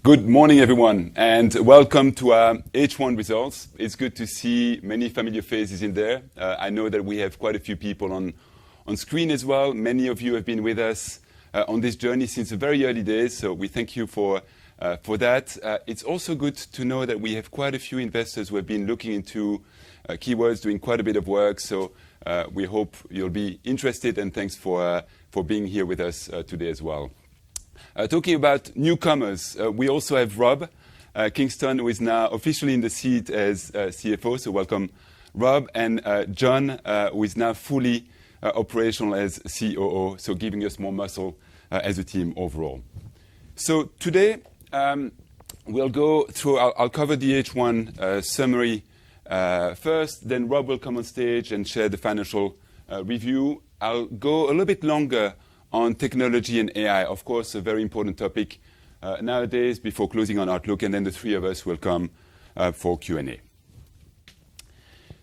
Good morning, everyone, and welcome to our H1 results. It's good to see many familiar faces in there. I know that we have quite a few people on screen as well. Many of you have been with us on this journey since the very early days, so we thank you for that. It's also good to know that we have quite a few investors who have been looking into Keywords, doing quite a bit of work, so we hope you'll be interested, and thanks for being here with us today as well. Talking about newcomers, we also have Rob Kingston, who is now officially in the seat as CFO, so welcome, Rob, and John, who is now fully operational as COO, so giving us more muscle as a team overall. So today, we'll go through, I'll cover the H1 summary first, then Rob will come on stage and share the financial review. I'll go a little bit longer on technology and AI, of course, a very important topic nowadays before closing on Outlook, and then the three of us will come for Q&A.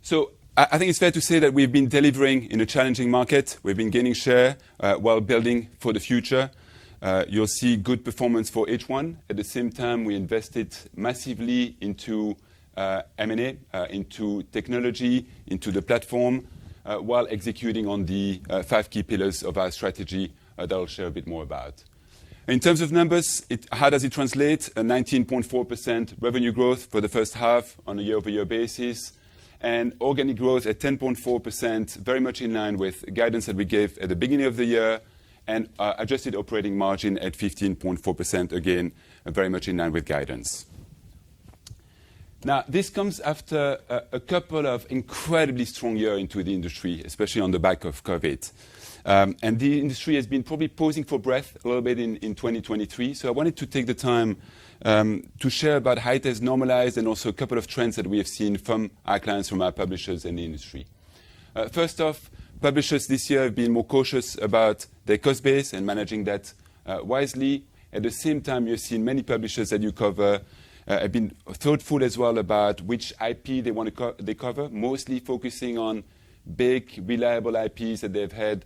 So I think it's fair to say that we've been delivering in a challenging market. We've been gaining share while building for the future. You'll see good performance for H1. At the same time, we invested massively into M&A, into technology, into the platform, while executing on the 5 key pillars of our strategy that I'll share a bit more about. In terms of numbers, how does it translate? A 19.4% revenue growth for the first half on a year-over-year basis, and organic growth at 10.4%, very much in line with guidance that we gave at the beginning of the year, and adjusted operating margin at 15.4%, again, very much in line with guidance. Now, this comes after a couple of incredibly strong years into the industry, especially on the back of COVID. And the industry has been probably pausing for breath a little bit in 2023. So I wanted to take the time to share about how it has normalized and also a couple of trends that we have seen from our clients, from our publishers in the industry. First off, publishers this year have been more cautious about their cost base and managing that wisely. At the same time, you've seen many publishers that you cover have been thoughtful as well about which IP they want to they cover, mostly focusing on big, reliable IPs that they've had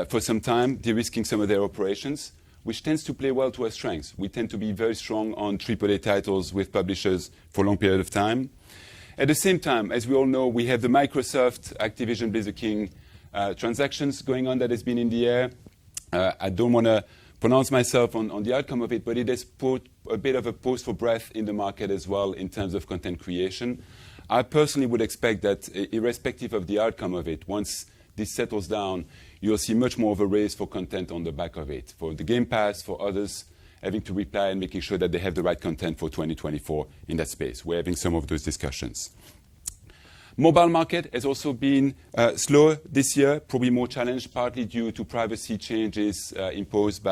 for some time, de-risking some of their operations, which tends to play well to our strengths. We tend to be very strong on AAA titles with publishers for a long period of time. At the same time, as we all know, we have the Microsoft, Activision, Blizzard King transactions going on that has been in the air. I don't want to pronounce myself on the outcome of it, but it has put a bit of a pause for breath in the market as well in terms of content creation. I personally would expect that irrespective of the outcome of it, once this settles down, you'll see much more of a race for content on the back of it. For the Game Pass, for others having to reply and making sure that they have the right content for 2024 in that space. We're having some of those discussions. Mobile market has also been slower this year, probably more challenged, partly due to privacy changes imposed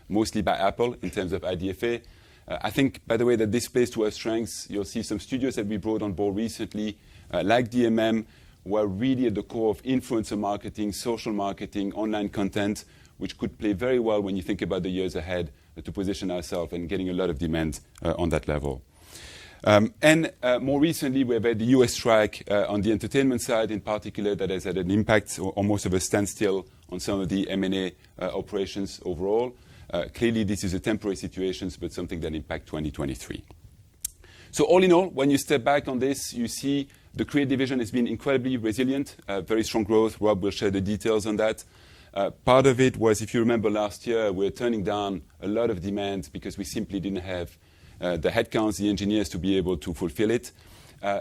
mostly by Apple in terms of IDFA. I think, by the way, that this plays to our strengths. You'll see some studios that we brought on board recently, like DMM, were really at the core of influencer marketing, social marketing, online content, which could play very well when you think about the years ahead to position ourselves and getting a lot of demand on that level. And more recently, we've had the US strike on the entertainment side in particular that has had an impact, or almost of a standstill on some of the M&A operations overall. Clearly, this is a temporary situation, but something that impacts 2023. So all in all, when you step back on this, you see the Create division has been incredibly resilient, very strong growth. Rob will share the details on that. Part of it was, if you remember last year, we were turning down a lot of demand because we simply didn't have the headcounts, the engineers to be able to fulfill it.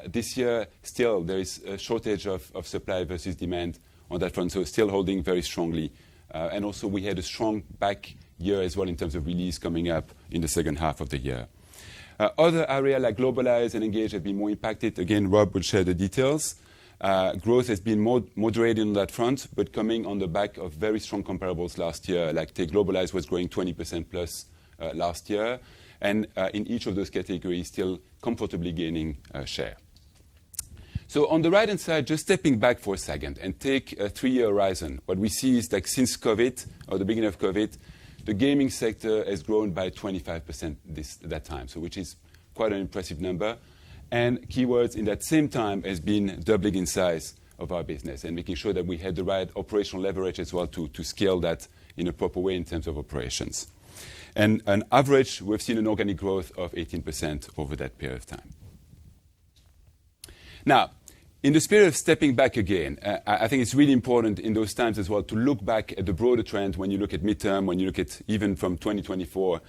This year, still, there is a shortage of supply versus demand on that front, so still holding very strongly. And also, we had a strong back year as well in terms of release coming up in the second half of the year. Other areas like Globalize and Engage have been more impacted. Again, Rob will share the details. Growth has been more moderated on that front, but coming on the back of very strong comparables last year. Like take Globalize was growing 20% plus last year. And in each of those categories, still comfortably gaining share. So on the right-hand side, just stepping back for a second and take a 3-year horizon, what we see is that since COVID, or the beginning of COVID, the gaming sector has grown by 25% that time, so which is quite an impressive number. And Keywords in that same time has been doubling in size of our business and making sure that we had the right operational leverage as well to scale that in a proper way in terms of operations. And on average, we've seen an organic growth of 18% over that period of time. Now, in the spirit of stepping back again, I think it's really important in those times as well to look back at the broader trend when you look at midterm, when you look at even from 2024,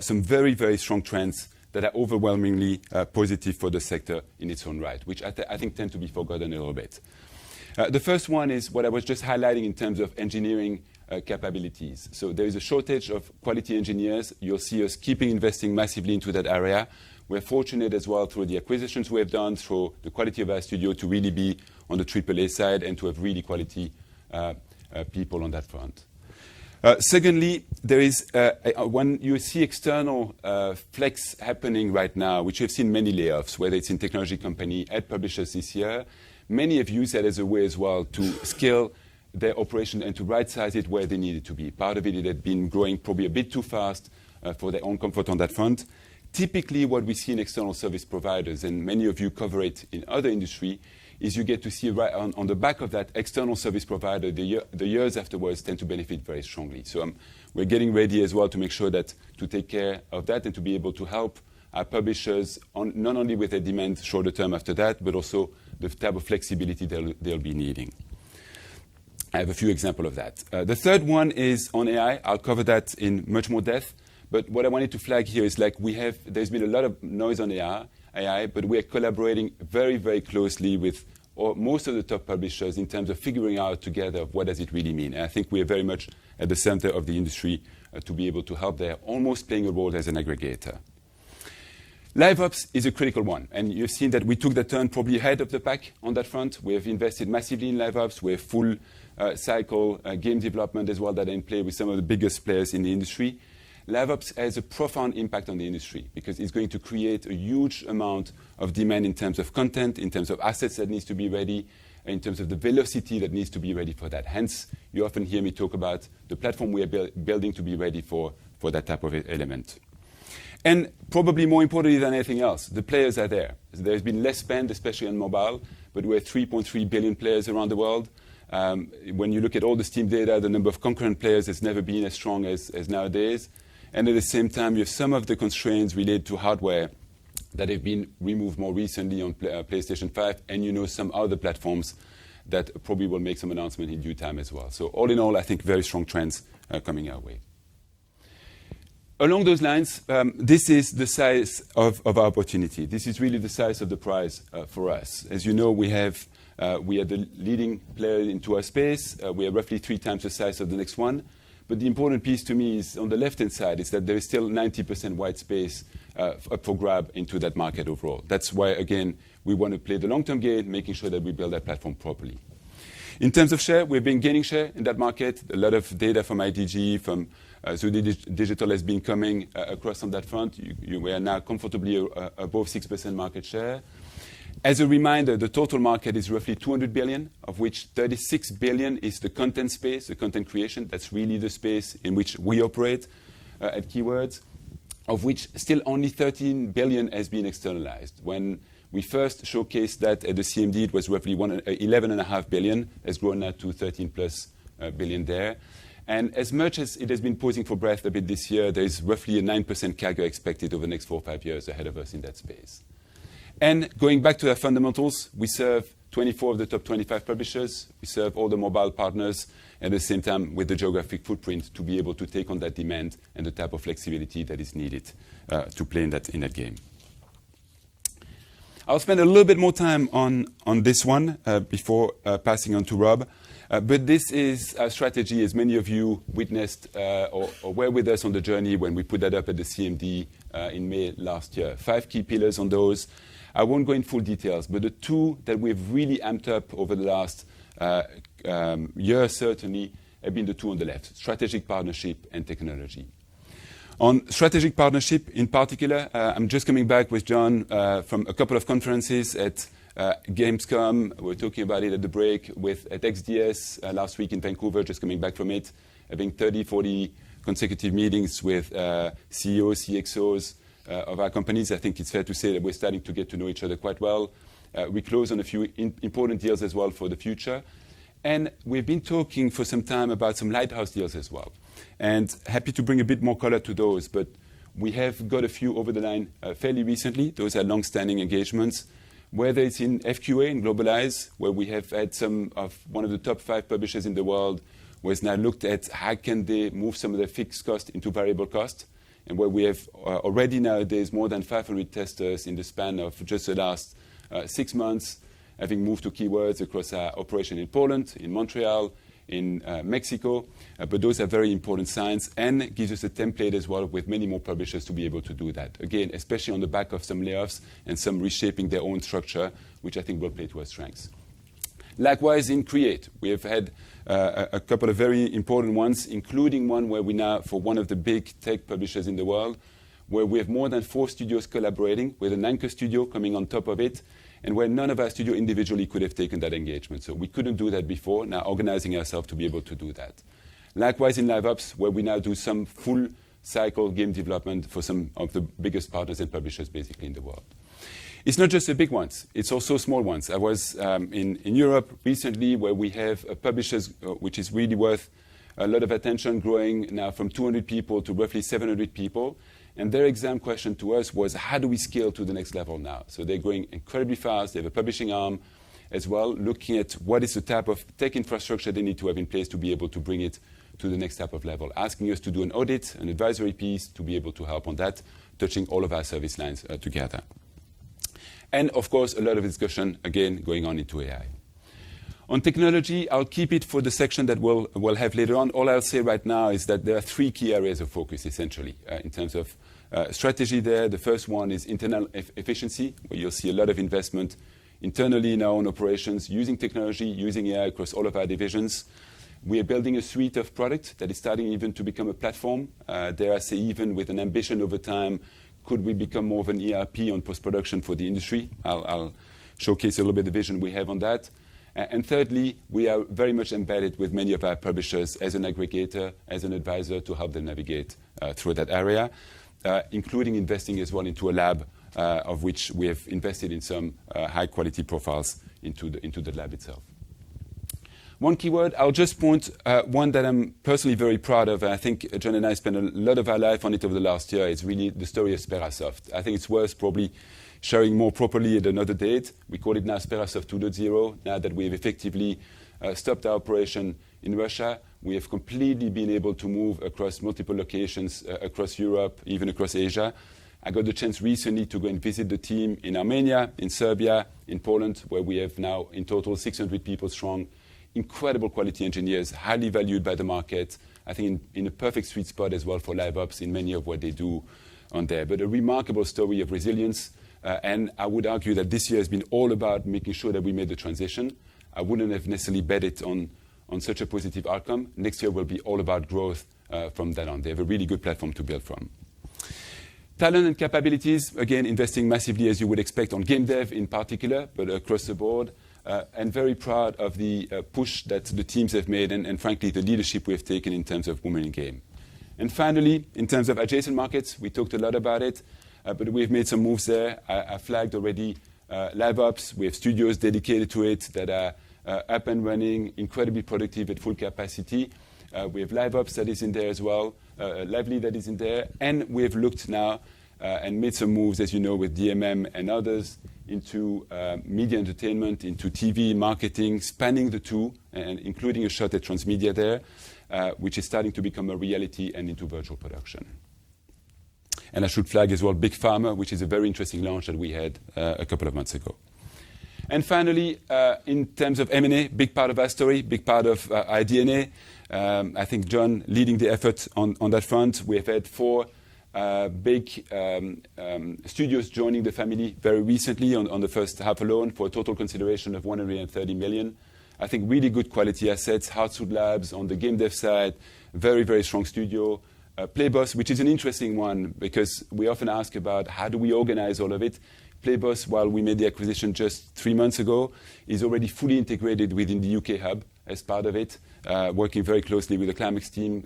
some very, very strong trends that are overwhelmingly positive for the sector in its own right, which I think tend to be forgotten a little bit. The first one is what I was just highlighting in terms of engineering capabilities. So there is a shortage of quality engineers. You'll see us keeping investing massively into that area. We're fortunate as well through the acquisitions we have done, through the quality of our studio, to really be on the AAA side and to have really quality people on that front. Secondly, there is when you see external flex happening right now, which we've seen many layoffs, whether it's in technology company, ad publishers this year, many have used that as a way as well to scale their operation and to right-size it where they need it to be. Part of it had been growing probably a bit too fast for their own comfort on that front. Typically, what we see in external service providers, and many of you cover it in other industry, is you get to see right on the back of that external service provider, the years afterwards tend to benefit very strongly. So we're getting ready as well to make sure that to take care of that and to be able to help our publishers not only with their demand shorter term after that, but also the type of flexibility they'll be needing. I have a few examples of that. The third one is on AI. I'll cover that in much more depth. But what I wanted to flag here is there's been a lot of noise on AI, but we are collaborating very, very closely with most of the top publishers in terms of figuring out together what does it really mean. And I think we are very much at the center of the industry to be able to help there, almost playing a role as an aggregator. LiveOps is a critical one, and you've seen that we took the turn probably ahead of the pack on that front. We have invested massively in LiveOps. We have full cycle game development as well that are in play with some of the biggest players in the industry. LiveOps has a profound impact on the industry because it's going to create a huge amount of demand in terms of content, in terms of assets that needs to be ready, in terms of the velocity that needs to be ready for that. Hence, you often hear me talk about the platform we are building to be ready for that type of element. And probably more importantly than anything else, the players are there. There's been less spend, especially on mobile, but we're 3.3 billion players around the world. When you look at all the Steam data, the number of concurrent players has never been as strong as nowadays. And at the same time, you have some of the constraints related to hardware that have been removed more recently on PlayStation 5, and some other platforms that probably will make some announcement in due time as well. So all in all, I think very strong trends coming our way. Along those lines, this is the size of our opportunity. This is really the size of the prize for us. As you know, we are the leading player into our space. We are roughly 3 times the size of the next one. But the important piece to me is on the left-hand side is that there is still 90% white space up for grab into that market overall. That's why, again, we want to play the long-term game, making sure that we build that platform properly. In terms of share, we've been gaining share in that market. A lot of data from IDG, from Zudio Digital has been coming across on that front. We are now comfortably above 6% market share. As a reminder, the total market is roughly 200 billion, of which 36 billion is the content space, the content creation. That's really the space in which we operate at Keywords, of which still only 13 billion has been externalized. When we first showcased that at the CMD, it was roughly 11.5 billion, has grown now to 13 plus billion there. And as much as it has been posing for breath a bit this year, there is roughly a 9% CAGR expected over the next 4 or 5 years ahead of us in that space. And going back to our fundamentals, we serve 24 of the top 25 publishers. We serve all the mobile partners at the same time with the geographic footprint to be able to take on that demand and the type of flexibility that is needed to play in that game. I'll spend a little bit more time on this one before passing on to Rob. But this is our strategy, as many of you witnessed or were with us on the journey when we put that up at the CMD in May last year. 5 key pillars on those. I won't go in full details, but the 2 that we've really amped up over the last year certainly have been the 2 on the left, strategic partnership and technology. On strategic partnership in particular, I'm just coming back with John from a couple of conferences at Gamescom. We were talking about it at the break at XDS last week in Vancouver, just coming back from it, having 30, 40 consecutive meetings with CEOs, CXOs of our companies. I think it's fair to say that we're starting to get to know each other quite well. We closed on a few important deals as well for the future. And we've been talking for some time about some lighthouse deals as well. And happy to bring a bit more color to those, but we have got a few over the line fairly recently. Those are long-standing engagements, whether it's in FQA, in Globalize, where we have had one of the top 5 publishers in the world, who has now looked at how can they move some of their fixed cost into variable cost, and where we have already nowadays more than 500 testers in the span of just the last 6 months, having moved to keywords across our operation in Poland, in Montreal, in Mexico. But those are very important signs and gives us a template as well with many more publishers to be able to do that. Again, especially on the back of some layoffs and some reshaping their own structure, which I think will play to our strengths. Likewise, in Create, we have had a couple of very important ones, including one where we now, for one of the big tech publishers in the world, where we have more than 4 studios collaborating with an anchor studio coming on top of it, and where none of our studio individually could have taken that engagement. So we couldn't do that before, now organizing ourselves to be able to do that. Likewise in LiveOps, where we now do some full cycle game development for some of the biggest partners and publishers basically in the world. It's not just the big ones, it's also small ones. I was in Europe recently where we have a publisher which is really worth a lot of attention, growing now from 200 people to roughly 700 people. And their exam question to us was, how do we scale to the next level now? So they're growing incredibly fast. They have a publishing arm as well, looking at what is the type of tech infrastructure they need to have in place to be able to bring it to the next type of level, asking us to do an audit, an advisory piece to be able to help on that, touching all of our service lines together. And of course, a lot of discussion, again, going on into AI. On technology, I'll keep it for the section that we'll have later on. All I'll say right now is that there are 3 key areas of focus, essentially, in terms of strategy there. The first one is internal efficiency, where you'll see a lot of investment internally in our own operations, using technology, using AI across all of our divisions. We are building a suite of products that is starting even to become a platform. Dare I say, even with an ambition over time, could we become more of an ERP on post-production for the industry? I'll showcase a little bit the vision we have on that. And thirdly, we are very much embedded with many of our publishers as an aggregator, as an advisor to help them navigate through that area, including investing as well into a lab of which we have invested in some high-quality profiles into the lab itself. One keyword, I'll just point one that I'm personally very proud of. And I think John and I spent a lot of our life on it over the last year. It's really the story of Sperasoft. I think it's worth probably sharing more properly at another date. We call it now Sperasoft 2.0. Now that we have effectively stopped our operation in Russia, we have completely been able to move across multiple locations across Europe, even across Asia. I got the chance recently to go and visit the team in Armenia, in Serbia, in Poland, where we have now in total 600 people strong. Incredible quality engineers, highly valued by the market. I think in a perfect sweet spot as well for LiveOps in many of what they do on there. But a remarkable story of resilience. And I would argue that this year has been all about making sure that we made the transition. I wouldn't have necessarily bet it on such a positive outcome. Next year will be all about growth from that on. They have a really good platform to build from. Talent and capabilities, again, investing massively as you would expect on game dev in particular, but across the board. And very proud of the push that the teams have made and frankly, the leadership we have taken in terms of women in game. And finally, in terms of adjacent markets, we talked a lot about it, but we've made some moves there. I flagged already LiveOps. We have studios dedicated to it that are up and running, incredibly productive at full capacity. We have LiveOps that is in there as well, Lively that is in there. And we have looked now and made some moves, as you know, with DMM and others, into media entertainment, into TV, marketing, spanning the two, and including a shot at transmedia there, which is starting to become a reality, and into virtual production. And I should flag as well Big Pharma, which is a very interesting launch that we had a couple of months ago. And finally, in terms of M&A, big part of our story, big part of our DNA. I think John leading the effort on that front. We have had 4 big studios joining the family very recently on the first half alone for a total consideration of 130 million. I think really good quality assets, Hardsuit Labs on the game dev side, very, very strong studio. Playboss, which is an interesting one because we often ask about how do we organize all of it. Playboss, while we made the acquisition just 3 months ago, is already fully integrated within the UK hub as part of it, working very closely with the Climax team,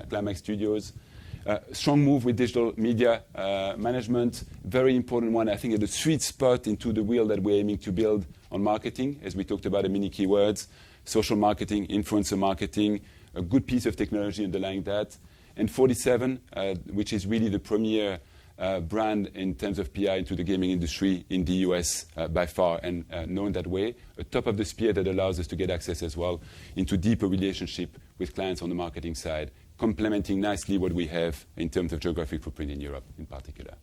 Climax Studios. Strong move with digital media management, very important one, I think, at the sweet spot into the wheel that we're aiming to build on marketing, as we talked about in mini keywords, social marketing, influencer marketing, a good piece of technology underlying that. And 47, which is really the premier brand in terms of PI into the gaming industry in the US by far, and known that way, a top of the spear that allows us to get access as well into deeper relationship with clients on the marketing side, complementing nicely what we have in terms of geographic footprint in Europe in particular.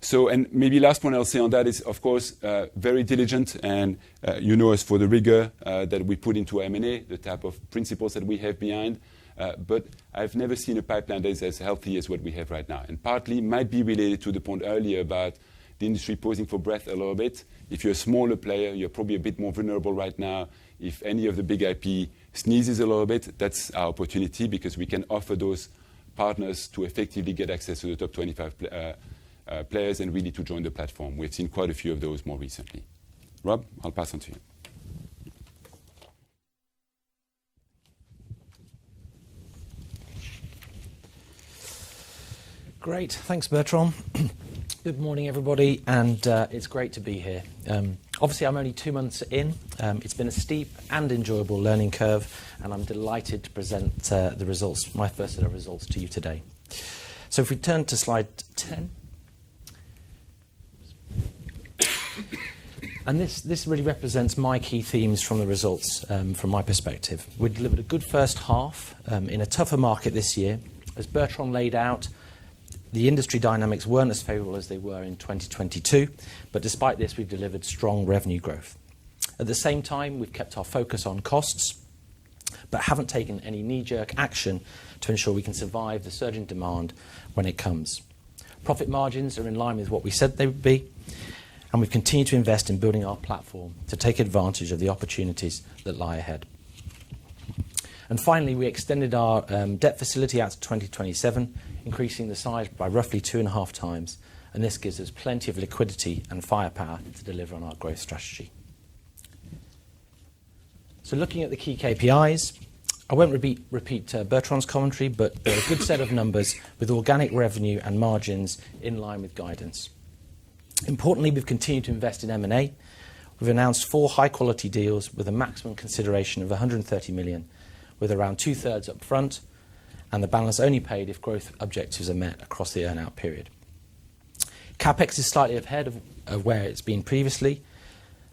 So, and maybe last point I'll say on that is, of course, very diligent, and you know us for the rigor that we put into M&A, the type of principles that we have behind. But I've never seen a pipeline that is as healthy as what we have right now. And partly might be related to the point earlier about the industry pausing for breath a little bit. If you're a smaller player, you're probably a bit more vulnerable right now. If any of the big IP sneezes a little bit, that's our opportunity, because we can offer those partners to effectively get access to the top 25 players and really to join the platform. We've seen quite a few of those more recently. Rob, I'll pass on to you. Great. Thanks, Bertrand. Good morning, everybody, and it's great to be here. Obviously, I'm only 2 months in. It's been a steep and enjoyable learning curve, and I'm delighted to present the results, my first set of results, to you today. So if we turn to slide 10. And this really represents my key themes from the results from my perspective. We delivered a good first half in a tougher market this year. As Bertrand laid out, the industry dynamics weren't as favourable as they were in 2022, but despite this, we've delivered strong revenue growth. At the same time, we've kept our focus on costs, but haven't taken any knee-jerk action to ensure we can survive the surge in demand when it comes. Profit margins are in line with what we said they would be, and we've continued to invest in building our platform to take advantage of the opportunities that lie ahead. And finally, we extended our debt facility out to 2027, increasing the size by roughly 2.5 times, and this gives us plenty of liquidity and firepower to deliver on our growth strategy. So looking at the key KPIs, I won't repeat Bertrand's commentary, but they're a good set of numbers with organic revenue and margins in line with guidance. Importantly, we've continued to invest in M&A. We've announced 4 high-quality deals with a maximum consideration of 130 million, with around 2/3 up front, and the balance only paid if growth objectives are met across the earn-out period. CapEx is slightly ahead of where it's been previously.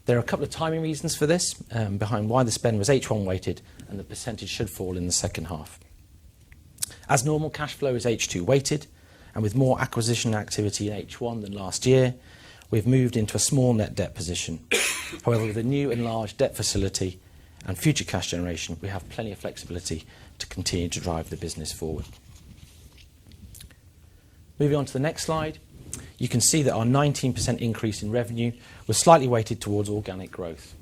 There are a couple of timing reasons for this, behind why the spend was H1 weighted, and the percentage should fall in the second half. As normal, cash flow is H2 weighted, and with more acquisition activity in H1 than last year, we've moved into a small net debt position. However, with a new enlarged debt facility and future cash generation, we have plenty of flexibility to continue to drive the business forward. Moving on to the next slide, you can see that our 19% increase in revenue was slightly weighted towards organic growth.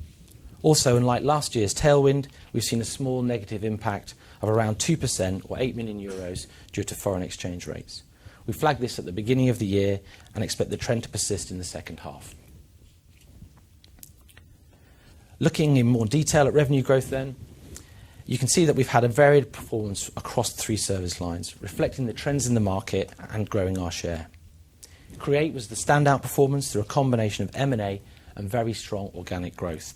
Also, unlike last year's tailwind, we've seen a small negative impact of around 2% or 8 million euros due to foreign exchange rates. We flagged this at the beginning of the year and expect the trend to persist in the second half. Looking in more detail at revenue growth then, you can see that we've had a varied performance across the 3 service lines, reflecting the trends in the market and growing our share. Create was the standout performance through a combination of M&A and very strong organic growth.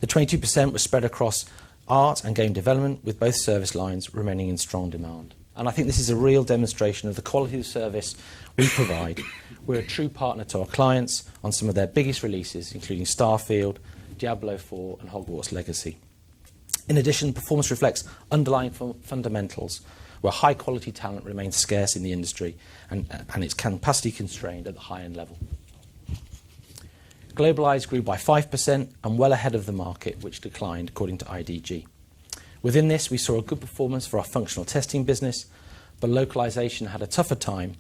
The 22% was spread across art and game development, with both service lines remaining in strong demand. And I think this is a real demonstration of the quality of service we provide. We're a true partner to our clients on some of their biggest releases, including Starfield, Diablo 4 and Hogwarts Legacy. In addition, performance reflects underlying fundamentals, where high-quality talent remains scarce in the industry and it's capacity constrained at the high-end level. Globalize grew by 5% and well ahead of the market, which declined according to IDG. Within this, we saw a good performance for our functional testing business, but localization had a tougher time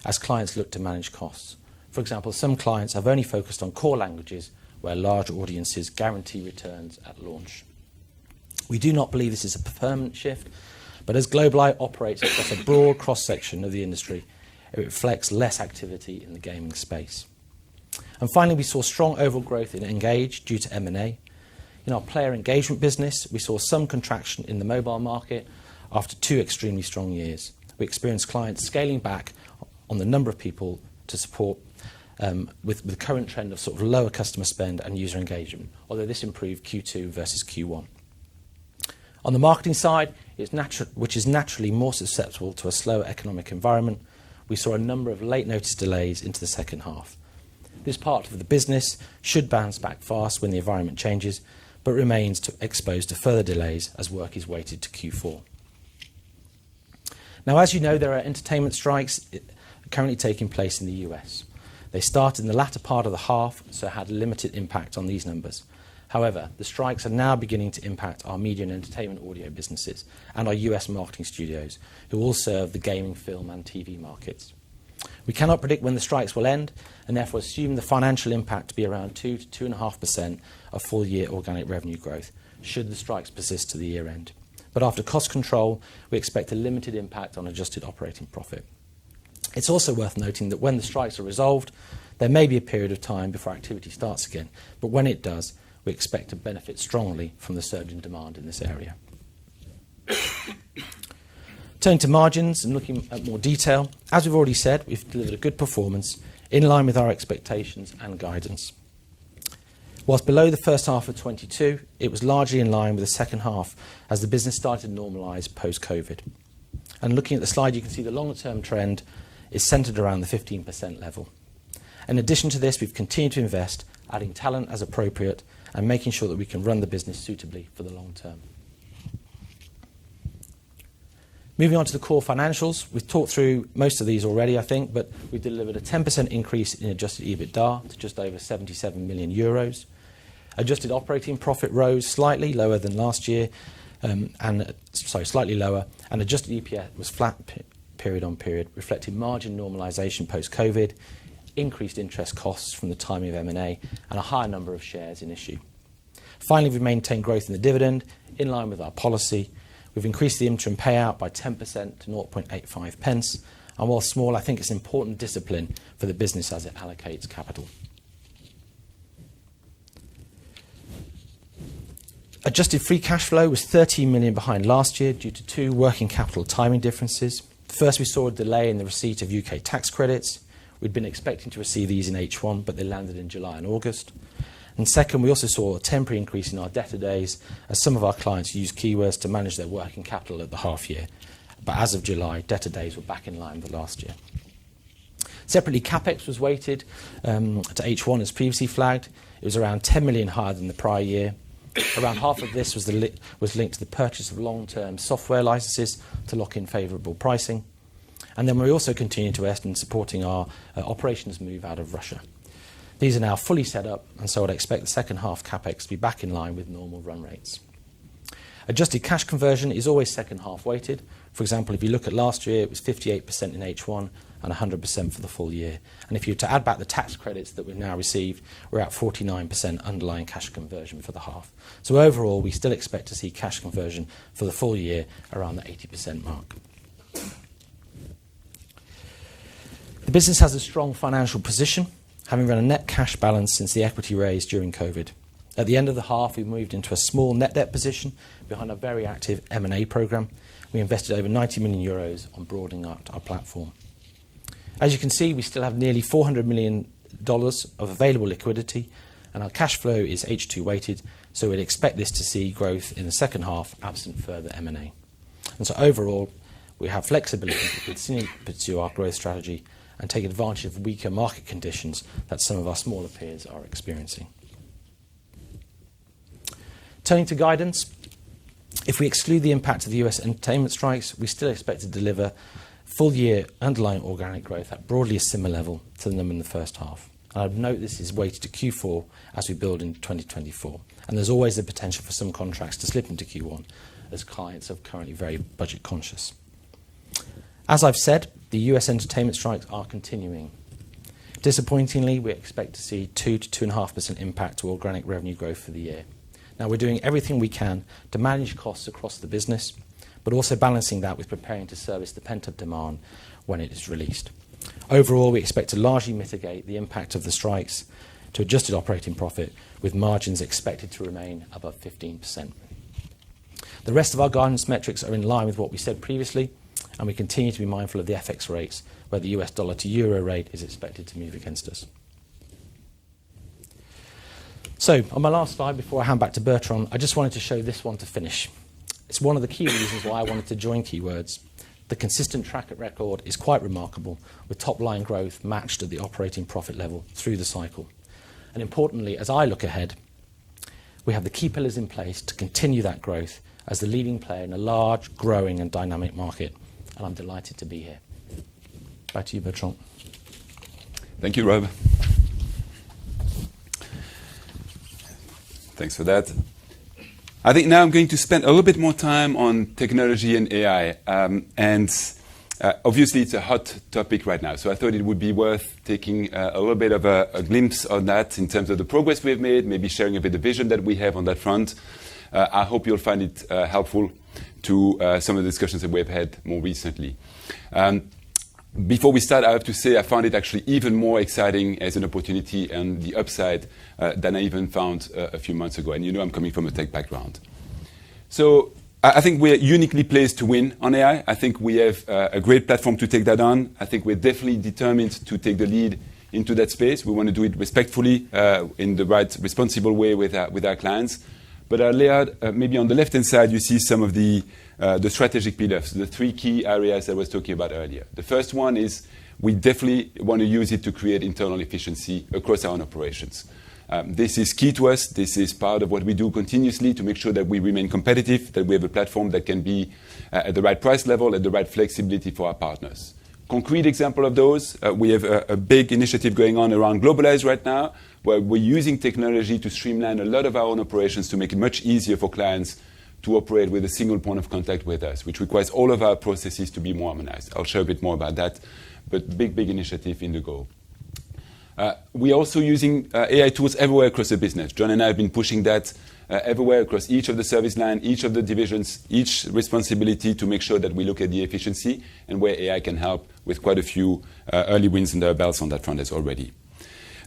as clients looked to manage costs. For example, some clients have only focused on core languages where large audiences guarantee returns at launch. We do not believe this is a permanent shift, but as Globalize operates across a broad cross-section of the industry, it reflects less activity in the gaming space. And finally, we saw strong overall growth in Engage due to M&A. In our player engagement business, we saw some contraction in the mobile market after 2 extremely strong years. We experienced clients scaling back on the number of people to support with the current trend of sort of lower customer spend and user engagement, although this improved Q2 versus Q1. On the marketing side, which is naturally more susceptible to a slower economic environment, we saw a number of late notice delays into the second half. This part of the business should bounce back fast when the environment changes, but remains exposed to further delays as work is weighted to Q4. Now, as you know, there are entertainment strikes currently taking place in the US. They started in the latter part of the half, so had limited impact on these numbers. However, the strikes are now beginning to impact our media and entertainment audio businesses and our US marketing studios, who all serve the gaming, film and TV markets. We cannot predict when the strikes will end, and therefore assume the financial impact to be around 2 to 2.5% of full-year organic revenue growth, should the strikes persist to the year end. But after cost control, we expect a limited impact on adjusted operating profit. It's also worth noting that when the strikes are resolved, there may be a period of time before activity starts again, but when it does, we expect to benefit strongly from the surge in demand in this area. Turning to margins and looking at more detail, as we've already said, we've delivered a good performance in line with our expectations and guidance. Whilst below the first half of 22, it was largely in line with the second half as the business started to normalise post-COVID. And looking at the slide, you can see the longer-term trend is centred around the 15% level. In addition to this, we've continued to invest, adding talent as appropriate and making sure that we can run the business suitably for the long term. Moving on to the core financials, we've talked through most of these already, I think, but we delivered a 10% increase in adjusted EBITDA to just over 77 million euros. Adjusted operating profit rose slightly lower than last year, slightly lower, and adjusted EPS was flat period on period, reflecting margin normalisation post-COVID, increased interest costs from the timing of M&A, and a higher number of shares in issue. Finally, we've maintained growth in the dividend in line with our policy. We've increased the interim payout by 10% to 0.85 pence, and while small, I think it's important discipline for the business as it allocates capital. Adjusted free cash flow was 13 million behind last year due to two working capital timing differences. First, we saw a delay in the receipt of UK tax credits. We'd been expecting to receive these in H1, but they landed in July and August. And second, we also saw a temporary increase in our debtor days as some of our clients used Keywords to manage their working capital at the half year. But as of July, debtor days were back in line with last year. Separately, CapEx was weighted to H1 as previously flagged. It was around 10 million higher than the prior year. Around half of this was linked to the purchase of long-term software licenses to lock in favourable pricing. And then we also continue to invest in supporting our operations move out of Russia. These are now fully set up, and so I'd expect the second half CapEx to be back in line with normal run rates. Adjusted cash conversion is always second half weighted. For example, if you look at last year, it was 58% in H1 and 100% for the full year. And if you were to add back the tax credits that we've now received, we're at 49% underlying cash conversion for the half. So overall, we still expect to see cash conversion for the full year around the 80% mark. The business has a strong financial position, having run a net cash balance since the equity raise during COVID. At the end of the half, we moved into a small net debt position behind a very active M&A programme. We invested over 90 million euros on broadening out our platform. As you can see, we still have nearly $400 million of available liquidity, and our cash flow is H2 weighted, so we'd expect this to see growth in the second half, absent further M&A. And so overall, we have flexibility to continue to pursue our growth strategy and take advantage of weaker market conditions that some of our smaller peers are experiencing. Turning to guidance, if we exclude the impact of the US entertainment strikes, we still expect to deliver full-year underlying organic growth at broadly a similar level to the number in the first half. And I'd note this is weighted to Q4 as we build into 2024. And there's always the potential for some contracts to slip into Q1 as clients are currently very budget conscious. As I've said, the US entertainment strikes are continuing. Disappointingly, we expect to see 2 to 2.5% impact to organic revenue growth for the year. Now, we're doing everything we can to manage costs across the business, but also balancing that with preparing to service the pent-up demand when it is released. Overall, we expect to largely mitigate the impact of the strikes to adjusted operating profit, with margins expected to remain above 15%. The rest of our guidance metrics are in line with what we said previously, and we continue to be mindful of the FX rates, where the US dollar to euro rate is expected to move against us. So, on my last slide, before I hand back to Bertrand, I just wanted to show this one to finish. It's one of the key reasons why I wanted to join Keywords. The consistent track record is quite remarkable, with top-line growth matched at the operating profit level through the cycle. And importantly, as I look ahead, we have the key pillars in place to continue that growth as the leading player in a large, growing and dynamic market. And I'm delighted to be here. Back to you, Bertrand. Thank you, Rob. Thanks for that. I think now I'm going to spend a little bit more time on technology and AI. Obviously, it's a hot topic right now. So I thought it would be worth taking a little bit of a glimpse on that in terms of the progress we've made, maybe sharing a bit of vision that we have on that front. I hope you'll find it helpful to some of the discussions that we've had more recently. Before we start, I have to say I found it actually even more exciting as an opportunity and the upside than I even found a few months ago. And you know I'm coming from a tech background. So I think we're uniquely placed to win on AI. I think we have a great platform to take that on. I think we're definitely determined to take the lead into that space. We want to do it respectfully, in the right, responsible way with our clients. But I layered, maybe on the left-hand side, you see some of the strategic pillars, the three key areas I was talking about earlier. The first one is we definitely want to use it to create internal efficiency across our own operations. This is key to us. This is part of what we do continuously to make sure that we remain competitive, that we have a platform that can be at the right price level, at the right flexibility for our partners. Concrete example of those, we have a big initiative going on around Globalize right now, where we're using technology to streamline a lot of our own operations to make it much easier for clients to operate with a single point of contact with us, which requires all of our processes to be more harmonized. I'll share a bit more about that, but big initiative in the go. We're also using AI tools everywhere across the business. John and I have been pushing that everywhere across each of the service line, each of the divisions, each responsibility to make sure that we look at the efficiency and where AI can help with quite a few early wins in the belts on that front as already.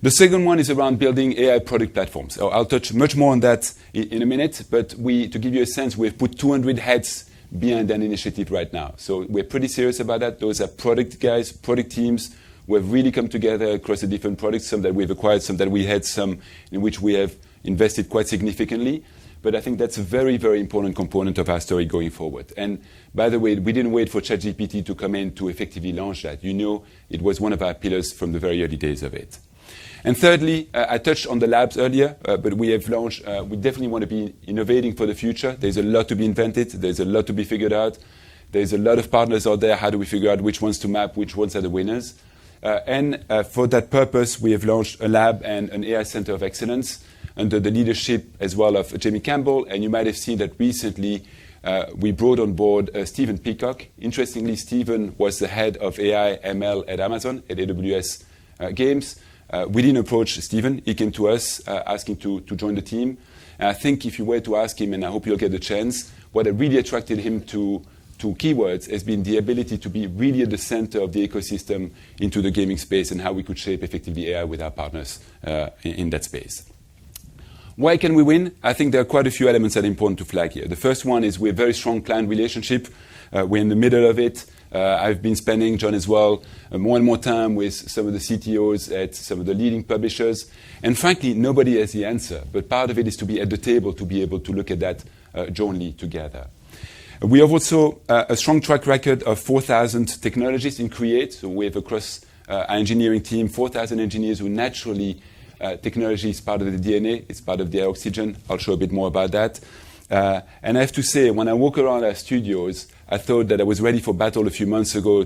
The second one is around building AI product platforms. So I'll touch much more on that in a minute, but to give you a sense, we've put 200 heads behind that initiative right now. So we're pretty serious about that. Those are product guys, product teams who have really come together across the different products, some that we've acquired, some that we had, some in which we have invested quite significantly. But I think that's a very, very important component of our story going forward. And by the way, we didn't wait for ChatGPT to come in to effectively launch that. You know, it was one of our pillars from the very early days of it. And thirdly, I touched on the labs earlier, but we have launched, we definitely want to be innovating for the future. There's a lot to be invented. There's a lot to be figured out. There's a lot of partners out there. How do we figure out which ones to map, which ones are the winners? And for that purpose, we have launched a lab and an AI Center of Excellence under the leadership as well of Jamie Campbell. And you might have seen that recently we brought on board Stephen Peacock. Interestingly, Stephen was the head of AI ML at Amazon, at AWS Games. We didn't approach Stephen. He came to us asking to join the team. And I think if you were to ask him, and I hope you'll get the chance, what really attracted him to Keywords has been the ability to be really at the center of the ecosystem into the gaming space and how we could shape effectively AI with our partners in that space. Why can we win? I think there are quite a few elements that are important to flag here. The first one is we're a very strong client relationship. We're in the middle of it. I've been spending, John as well, more and more time with some of the CTOs at some of the leading publishers. And frankly, nobody has the answer. But part of it is to be at the table to be able to look at that jointly together. We have also a strong track record of 4,000 technologists in Create. So we have across our engineering team 4,000 engineers who naturally, technology is part of the DNA. It's part of their oxygen. I'll show a bit more about that. And I have to say, when I walk around our studios, I thought that I was ready for battle a few months ago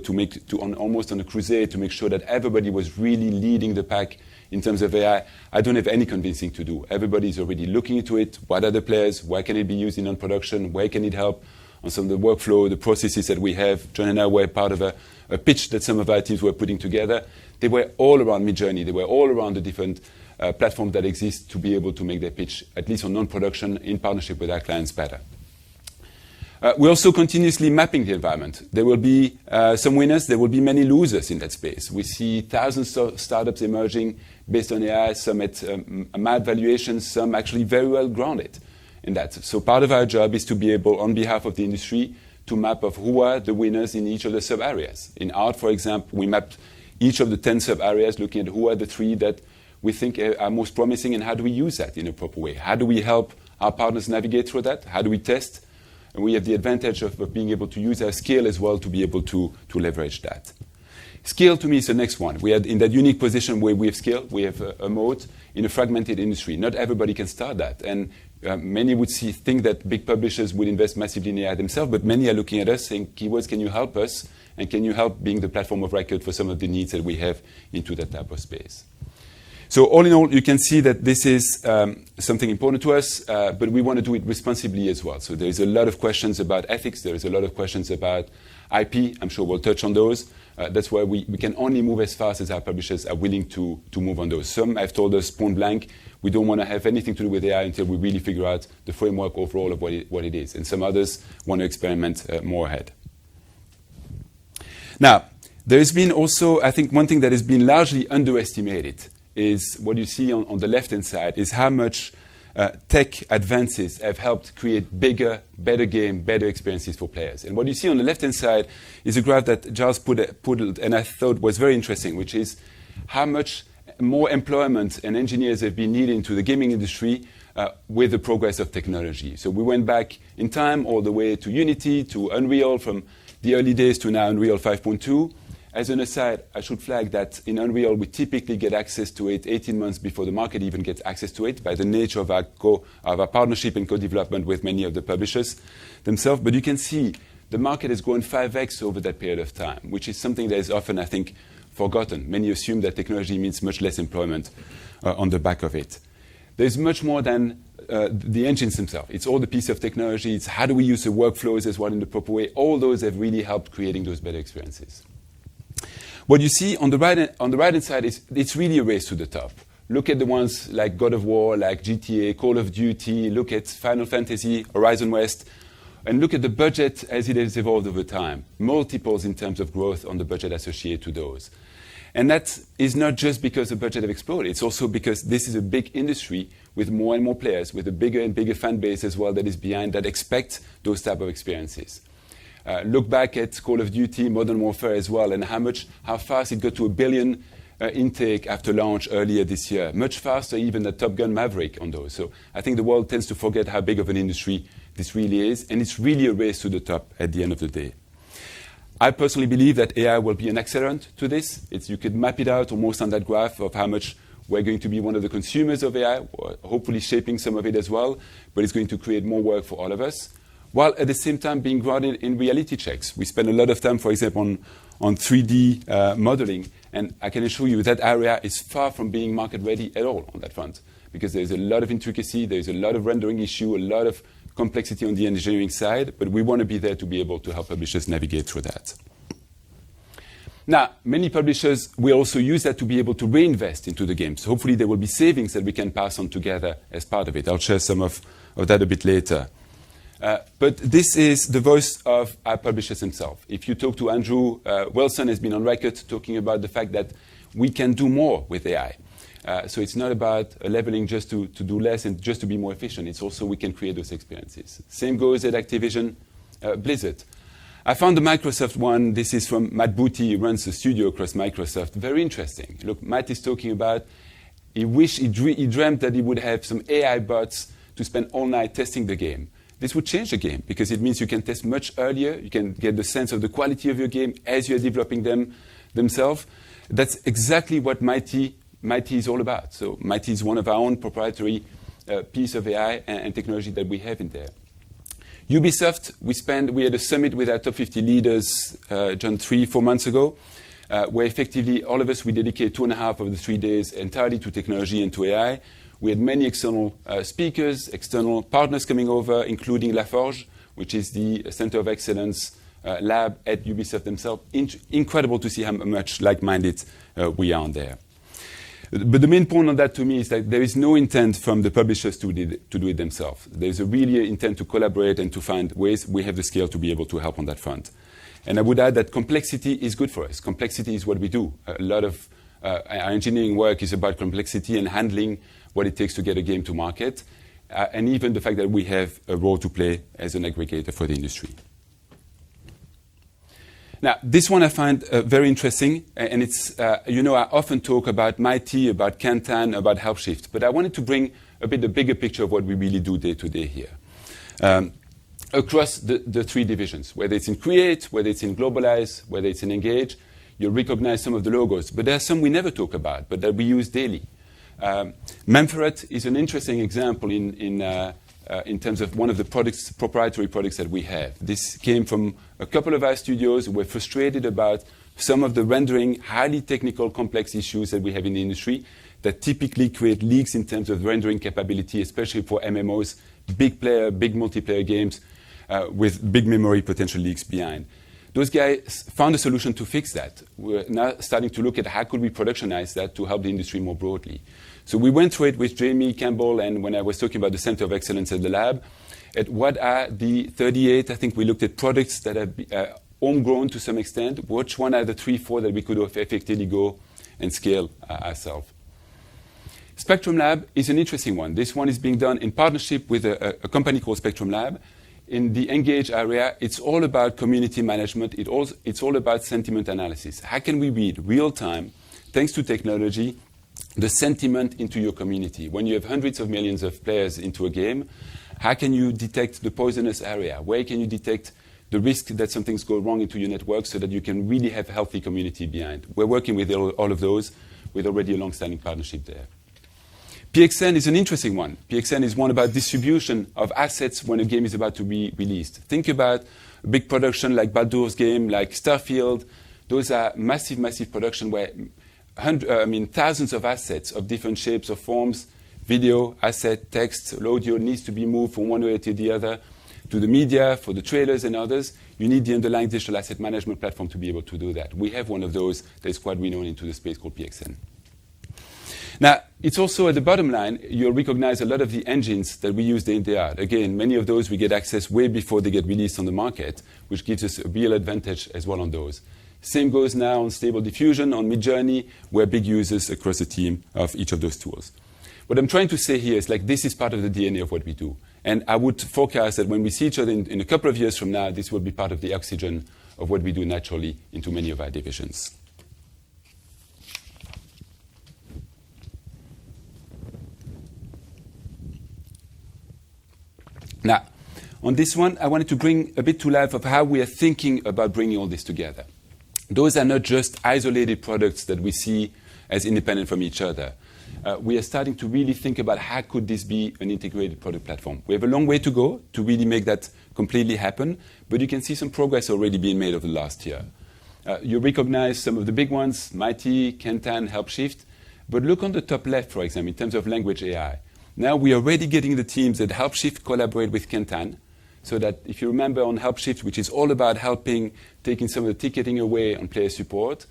almost on a crusade to make sure that everybody was really leading the pack in terms of AI. I don't have any convincing to do. Everybody's already looking into it. What are the players? Where can it be used in non-production? Where can it help on some of the workflow, the processes that we have? John and I were part of a pitch that some of our teams were putting together. They were all around Midjourney. They were all around the different platforms that exist to be able to make their pitch, at least on non-production, in partnership with our clients better. We're also continuously mapping the environment. There will be some winners. There will be many losers in that space. We see thousands of startups emerging based on AI, some at mad valuations, some actually very well grounded in that. So part of our job is to be able, on behalf of the industry, to map of who are the winners in each of the sub-areas. In art, for example, we mapped each of the 10 sub-areas, looking at who are the 3 that we think are most promising and how do we use that in a proper way. How do we help our partners navigate through that? How do we test? And we have the advantage of being able to use our scale as well to be able to leverage that. Scale to me is the next one. We are in that unique position where we have scale, we have a moat in a fragmented industry. Not everybody can start that. And many would think that big publishers would invest massively in AI themselves, but many are looking at us saying, Keywords, can you help us? And can you help being the platform of record for some of the needs that we have into that type of space? So all in all, you can see that this is something important to us, but we want to do it responsibly as well. So there's a lot of questions about ethics. There's a lot of questions about IP. I'm sure we'll touch on those. That's why we can only move as fast as our publishers are willing to move on those. Some have told us point blank, we don't want to have anything to do with AI until we really figure out the framework overall of what it is. And some others want to experiment more ahead. Now, there has been also, I think, one thing that has been largely underestimated is what you see on the left-hand side is how much tech advances have helped create bigger, better game, better experiences for players. And what you see on the left-hand side is a graph that Giles put and I thought was very interesting, which is how much more employment and engineers have been needed into the gaming industry with the progress of technology. So we went back in time all the way to Unity, to Unreal, from the early days to now Unreal 5.2. As an aside, I should flag that in Unreal, we typically get access to it 18 months before the market even gets access to it by the nature of our partnership and co-development with many of the publishers themselves. But you can see the market has grown 5x over that period of time, which is something that is often, I think, forgotten. Many assume that technology means much less employment on the back of it. There's much more than the engines themselves. It's all the piece of technology. It's how do we use the workflows as well in the proper way. All those have really helped creating those better experiences. What you see on the right-hand side is it's really a race to the top. Look at the ones like God of War, like GTA, Call of Duty. Look at Final Fantasy, Horizon West. And look at the budget as it has evolved over time. Multiples in terms of growth on the budget associated to those. And that is not just because the budget have exploded. It's also because this is a big industry with more and more players, with a bigger and bigger fan base as well that is behind, that expect those type of experiences. Look back at Call of Duty, Modern Warfare as well, and how fast it got to 1 billion intake after launch earlier this year. Much faster even than Top Gun Maverick on those. So I think the world tends to forget how big of an industry this really is, and it's really a race to the top at the end of the day. I personally believe that AI will be an accelerant to this. You could map it out almost on that graph of how much we're going to be one of the consumers of AI, hopefully shaping some of it as well, but it's going to create more work for all of us, while at the same time being grounded in reality checks. We spend a lot of time, for example, on 3D modeling, and I can assure you that area is far from being market ready at all on that front, because there's a lot of intricacy, there's a lot of rendering issue, a lot of complexity on the engineering side, but we want to be there to be able to help publishers navigate through that. Now, many publishers will also use that to be able to reinvest into the games. Hopefully there will be savings that we can pass on together as part of it. I'll share some of that a bit later. But this is the voice of our publishers themselves. If you talk to Andrew Wilson, has been on record talking about the fact that we can do more with AI. So it's not about leveling just to do less and just to be more efficient. It's also we can create those experiences. Same goes at Activision Blizzard. I found the Microsoft one. This is from Matt Booty. He runs a studio across Microsoft. Very interesting. Look, Matt is talking about he dreamt that he would have some AI bots to spend all night testing the game. This would change the game because it means you can test much earlier. You can get the sense of the quality of your game as you're developing themselves. That's exactly what Mighty is all about. So Mighty is one of our own proprietary piece of AI and technology that we have in there. Ubisoft, we had a summit with our top 50 leaders, John, 3-4 months ago, where effectively all of us, we dedicate 2.5 of the 3 days entirely to technology and to AI. We had many external speakers, external partners coming over, including LaForge, which is the Center of Excellence lab at Ubisoft themselves. Incredible to see how much like-minded we are on there. But the main point on that to me is that there is no intent from the publishers to do it themselves. There's a really intent to collaborate and to find ways. We have the scale to be able to help on that front. And I would add that complexity is good for us. Complexity is what we do. A lot of our engineering work is about complexity and handling what it takes to get a game to market, and even the fact that we have a role to play as an aggregator for the industry. Now, this one I find very interesting, and it's, I often talk about Mighty, about Kantan, about Helpshift, but I wanted to bring a bit the bigger picture of what we really do day to day here. across the three divisions, whether it's in Create, whether it's in Globalize, whether it's in Engage. You'll recognize some of the logos, but there are some we never talk about, but that we use daily. Mempheret is an interesting example in terms of one of the proprietary products that we have. This came from a couple of our studios who were frustrated about some of the rendering, highly technical, complex issues that we have in the industry that typically create leaks in terms of rendering capability, especially for MMOs, big player, big multiplayer games with big memory potential leaks behind. Those guys found a solution to fix that. We're now starting to look at how could we productionize that to help the industry more broadly. So we went through it with Jamie Campbell, and when I was talking about the Center of Excellence at the lab, at what are the 38, I think we looked at products that are homegrown to some extent. Which one are the 3, 4 that we could effectively go and scale ourselves? Spectrum Lab is an interesting one. This one is being done in partnership with a company called Spectrum Lab. In the Engage area, it's all about community management. It's all about sentiment analysis. How can we read real time, thanks to technology, the sentiment into your community? When you have hundreds of millions of players into a game, how can you detect the poisonous area? Where can you detect the risk that some things go wrong into your network so that you can really have a healthy community behind? We're working with all of those with already a long-standing partnership there. PXN is an interesting one. PXN is one about distribution of assets when a game is about to be released. Think about a big production like Baldur's Gate, like Starfield. Those are massive, massive production where thousands of assets of different shapes or forms, video, asset, text, audio needs to be moved from one way to the other to the media, for the trailers and others. You need the underlying digital asset management platform to be able to do that. We have one of those that is quite renowned into the space called PXN. Now, it's also at the bottom line, you'll recognize a lot of the engines that we use day in, day out. Again, many of those we get access way before they get released on the market, which gives us a real advantage as well on those. Same goes now on Stable Diffusion, on Midjourney. We're big users across the team of each of those tools. What I'm trying to say here is this is part of the DNA of what we do. And I would forecast that when we see each other in a couple of years from now, this will be part of the oxygen of what we do naturally into many of our divisions. Now, on this one, I wanted to bring a bit to life of how we are thinking about bringing all this together. Those are not just isolated products that we see as independent from each other. We are starting to really think about how could this be an integrated product platform. We have a long way to go to really make that completely happen, but you can see some progress already being made over the last year. You recognize some of the big ones, Mighty, Kentan, Helpshift, but look on the top left, for example, in terms of language AI. Now we are already getting the teams at Helpshift collaborate with Kentan, so that if you remember on Helpshift, which is all about helping, taking some of the ticketing away on player support,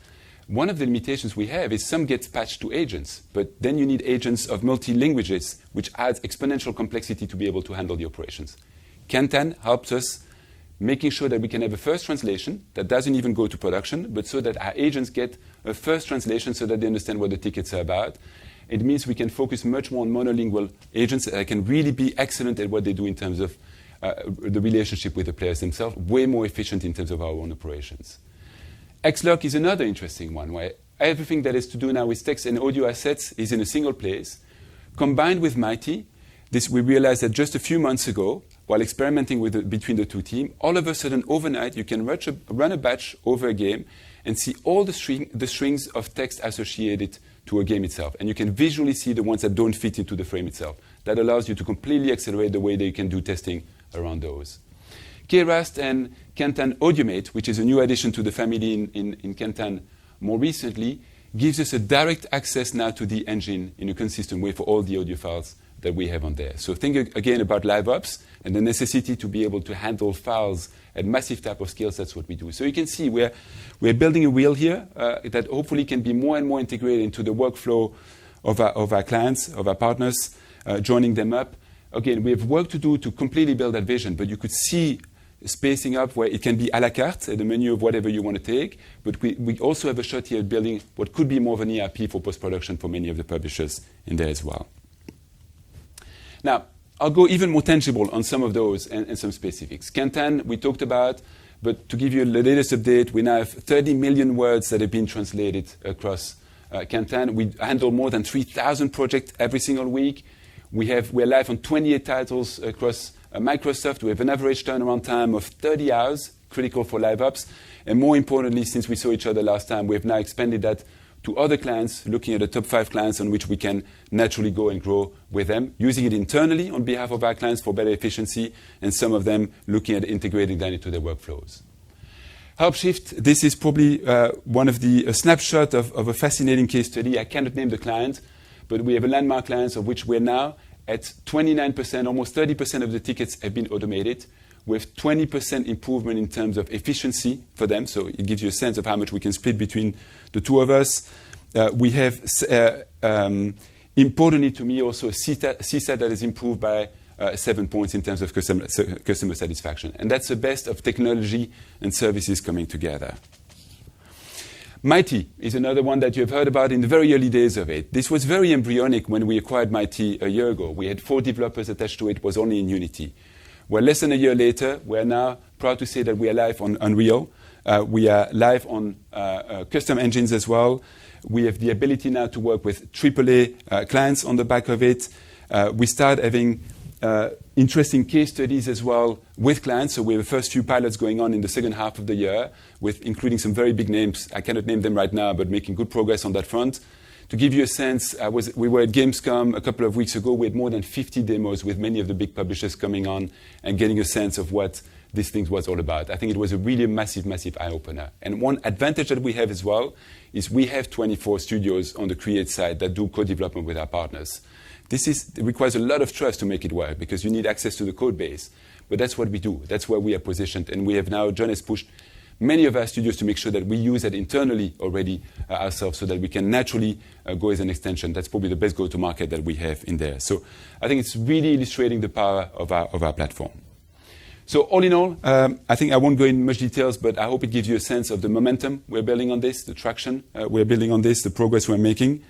one of the limitations we have is some gets patched to agents, but then you need agents of multi-languages, which adds exponential complexity to be able to handle the operations. Kentan helps us making sure that we can have a first translation that doesn't even go to production, but so that our agents get a first translation so that they understand what the tickets are about. It means we can focus much more on monolingual agents that can really be excellent at what they do in terms of the relationship with the players themselves, way more efficient in terms of our own operations. XLOC is another interesting one, where everything that is to do now with text and audio assets is in a single place. Combined with Mighty, we realized that just a few months ago, while experimenting between the two teams, all of a sudden, overnight, you can run a batch over a game and see all the strings of text associated to a game itself. And you can visually see the ones that don't fit into the frame itself. That allows you to completely accelerate the way that you can do testing around those. Kerast and Kentan Audiomate, which is a new addition to the family in Kentan more recently, gives us a direct access now to the engine in a consistent way for all the audio files that we have on there. So think again about live ops and the necessity to be able to handle files at massive type of scales. That's what we do. So you can see we're building a wheel here that hopefully can be more and more integrated into the workflow of our clients, of our partners, joining them up. Again, we have work to do to completely build that vision, but you could see spacing up where it can be a la carte at the menu of whatever you want to take, but we also have a shot here at building what could be more of an ERP for post-production for many of the publishers in there as well. Now, I'll go even more tangible on some of those and some specifics. Kentan, we talked about, but to give you the latest update, we now have 30 million words that have been translated across Kentan. We handle more than 3,000 projects every single week. We're live on 28 titles across Microsoft, we have an average turnaround time of 30 hours, critical for live ops. And more importantly, since we saw each other last time, we have now expanded that to other clients, looking at the top 5 clients on which we can naturally go and grow with them, using it internally on behalf of our clients for better efficiency, and some of them looking at integrating that into their workflows. Helpshift, this is probably one of a snapshot of a fascinating case study. I cannot name the client, but we have a landmark client of which we're now at 29%, almost 30% of the tickets have been automated, with 20% improvement in terms of efficiency for them. So it gives you a sense of how much we can split between the two of us. We have, importantly to me, also a CSAT that is improved by 7 points in terms of customer satisfaction. And that's the best of technology and services coming together. Mighty is another one that you've heard about in the very early days of it. This was very embryonic when we acquired Mighty a year ago. We had 4 developers attached to it. It was only in Unity. Well, less than a year later, we're now proud to say that we are live on Unreal. We are live on custom engines as well. We have the ability now to work with AAA clients on the back of it. We start having interesting case studies as well with clients. So we have the first few pilots going on in the second half of the year, with including some very big names. I cannot name them right now, but making good progress on that front. To give you a sense, we were at Gamescom a couple of weeks ago. We had more than 50 demos with many of the big publishers coming on and getting a sense of what this thing was all about. I think it was a really massive, massive eye-opener. And one advantage that we have as well is we have 24 studios on the Create side that do co-development with our partners. It requires a lot of trust to make it work because you need access to the code base. But that's what we do. That's where we are positioned. And we have now, John has pushed many of our studios to make sure that we use it internally already ourselves so that we can naturally go as an extension. That's probably the best go-to-market that we have in there. So I think it's really illustrating the power of our platform. So all in all, I think I won't go into much details, but I hope it gives you a sense of the momentum we're building on this, the traction we're building on this, the progress we're making,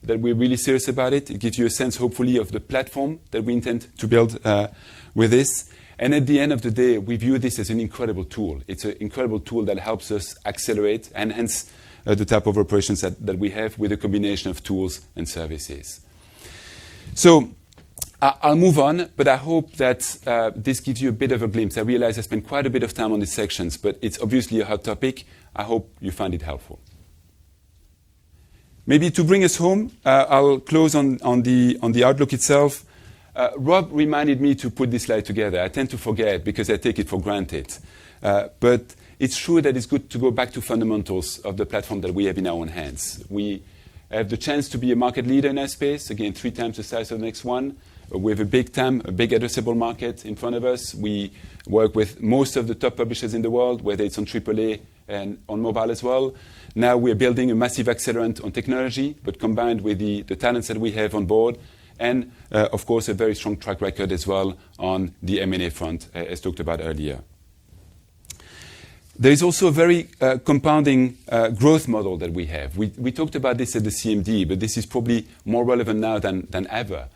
that we're really serious about it. It gives you a sense, hopefully, of the platform that we intend to build with this. And at the end of the day, we view this as an incredible tool. It's an incredible tool that helps us accelerate and enhance the type of operations that we have with a combination of tools and services. So I'll move on, but I hope that this gives you a bit of a glimpse. I realize I spent quite a bit of time on these sections, but it's obviously a hot topic. I hope you find it helpful. Maybe to bring us home, I'll close on the outlook itself. Rob reminded me to put this slide together. I tend to forget because I take it for granted. But it's true that it's good to go back to fundamentals of the platform that we have in our own hands. We have the chance to be a market leader in our space, again, 3 times the size of the next one. We have a big TAM, a big addressable market in front of us. We work with most of the top publishers in the world, whether it's on AAA and on mobile as well. Now we're building a massive accelerant on technology, but combined with the talents that we have on board, and, of course, a very strong track record as well on the M&A front, as talked about earlier. There is also a very compounding growth model that we have. We talked about this at the CMD, but this is probably more relevant now than ever.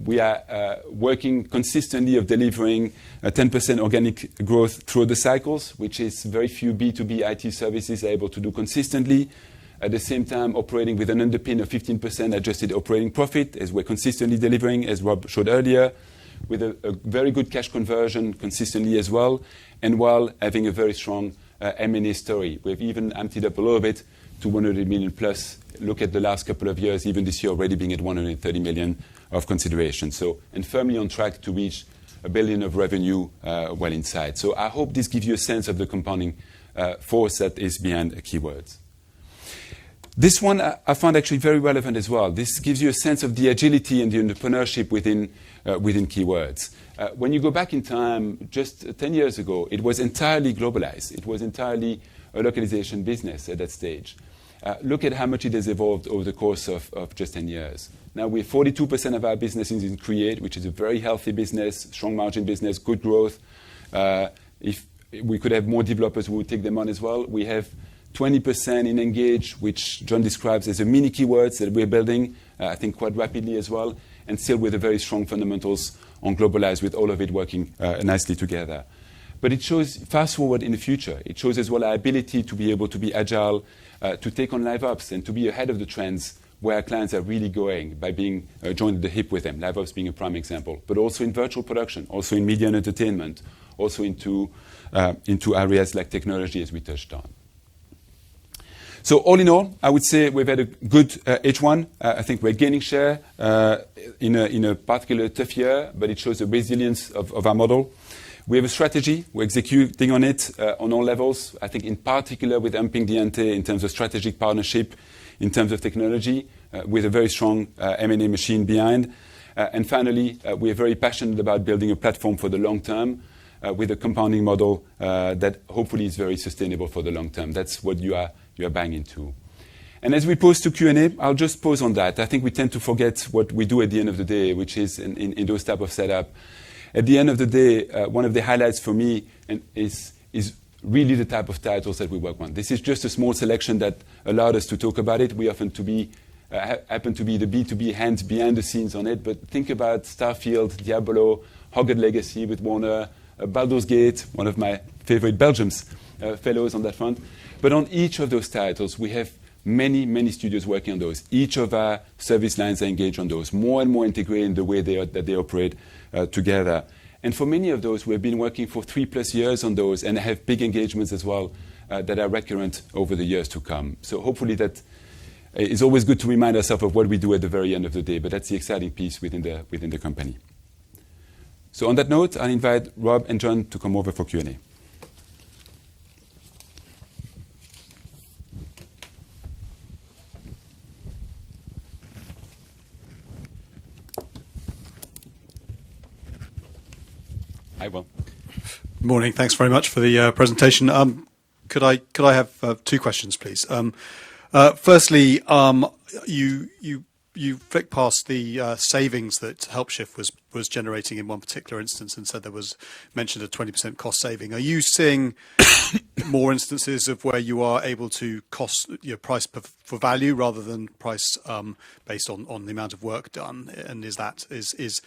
We are working consistently of delivering 10% organic growth through the cycles, which is very few B2B IT services are able to do consistently. At the same time, operating with an underpin of 15% adjusted operating profit, as we're consistently delivering, as Rob showed earlier, with a very good cash conversion consistently as well, and while having a very strong M&A story. We've even amped it up a little bit to 100 million plus. Look at the last couple of years, even this year already being at 130 million of consideration. So, and firmly on track to reach $1 billion of revenue well inside. So I hope this gives you a sense of the compounding force that is behind Keywords. This one I found actually very relevant as well. This gives you a sense of the agility and the entrepreneurship within Keywords. When you go back in time, just 10 years ago, it was entirely globalized. It was entirely a localization business at that stage. Look at how much it has evolved over the course of just 10 years. Now we're 42% of our business is in Create, which is a very healthy business, strong margin business, good growth. If we could have more developers, we would take them on as well. We have 20% in Engage, which John describes as a mini Keywords that we're building, I think quite rapidly as well, and still with a very strong fundamentals on Globalize, with all of it working nicely together. But it shows fast forward in the future. It shows as well our ability to be able to be agile, to take on live ops and to be ahead of the trends where our clients are really going by being joined at the hip with them, LiveOps being a prime example, but also in virtual production, also in media and entertainment, also into areas like technology, as we touched on. So all in all, I would say we've had a good H1. I think we're gaining share in a particular tough year, but it shows the resilience of our model. We have a strategy. We're executing on it on all levels. I think in particular with upping the ante in terms of strategic partnership, in terms of technology, with a very strong M&A machine behind. And finally, we are very passionate about building a platform for the long term with a compounding model that hopefully is very sustainable for the long term. That's what you are buying into. And as we pose to Q&A, I'll just pause on that. I think we tend to forget what we do at the end of the day, which is in those type of setup. At the end of the day, one of the highlights for me is really the type of titles that we work on. This is just a small selection that allowed us to talk about it. We often happen to be the B2B hands behind the scenes on it, but think about Starfield, Diablo, Hogwarts Legacy with Warner, Baldur's Gate, one of my favorite Belgians fellows on that front. But on each of those titles, we have many, many studios working on those. Each of our service lines are engaged on those, more and more integrated in the way that they operate together. And for many of those, we've been working for 3+ years on those and have big engagements as well that are recurrent over the years to come. So hopefully that is always good to remind ourselves of what we do at the very end of the day, but that's the exciting piece within the company. So on that note, I'll invite Rob and John to come over for Q&A. Hi, Will. Morning. Thanks very much for the presentation. Could I have two questions, please? Firstly, you flicked past the savings that Helpshift was generating in one particular instance and said there was mentioned a 20% cost saving. Are you seeing more instances of where you are able to price for value rather than price based on the amount of work done? And is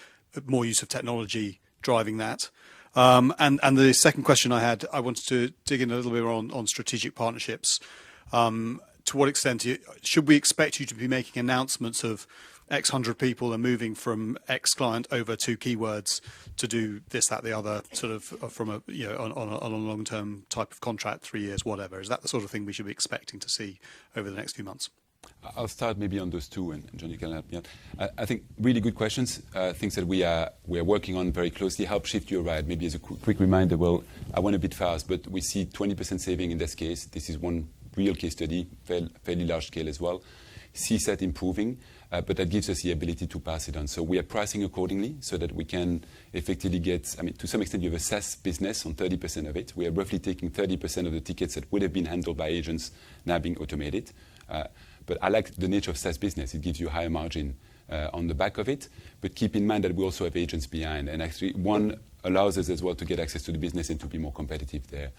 more use of technology driving that? And the second question I wanted to dig in a little bit on strategic partnerships. To what extent should we expect you to be making announcements of X hundred people are moving from X client over to Keywords to do this, that, the other, sort of from on a long-term type of contract, 3 years, whatever? Is that the sort of thing we should be expecting to see over the next few months? I'll start maybe on those two, and John, you can help me out. I think really good questions, things that we are working on very closely. Helpshift, you're right. Maybe as a quick reminder, well, I went a bit fast, but we see 20% saving in this case. This is one real case study, fairly large scale as well. CSAT improving, but that gives us the ability to pass it on. So we are pricing accordingly so that we can effectively get, to some extent you have a SaaS business on 30% of it. We are roughly taking 30% of the tickets that would have been handled by agents now being automated. But I like the nature of SaaS business. It gives you a higher margin on the back of it. But keep in mind that we also have agents behind. And actually, one allows us as well to get access to the business and to be more competitive there.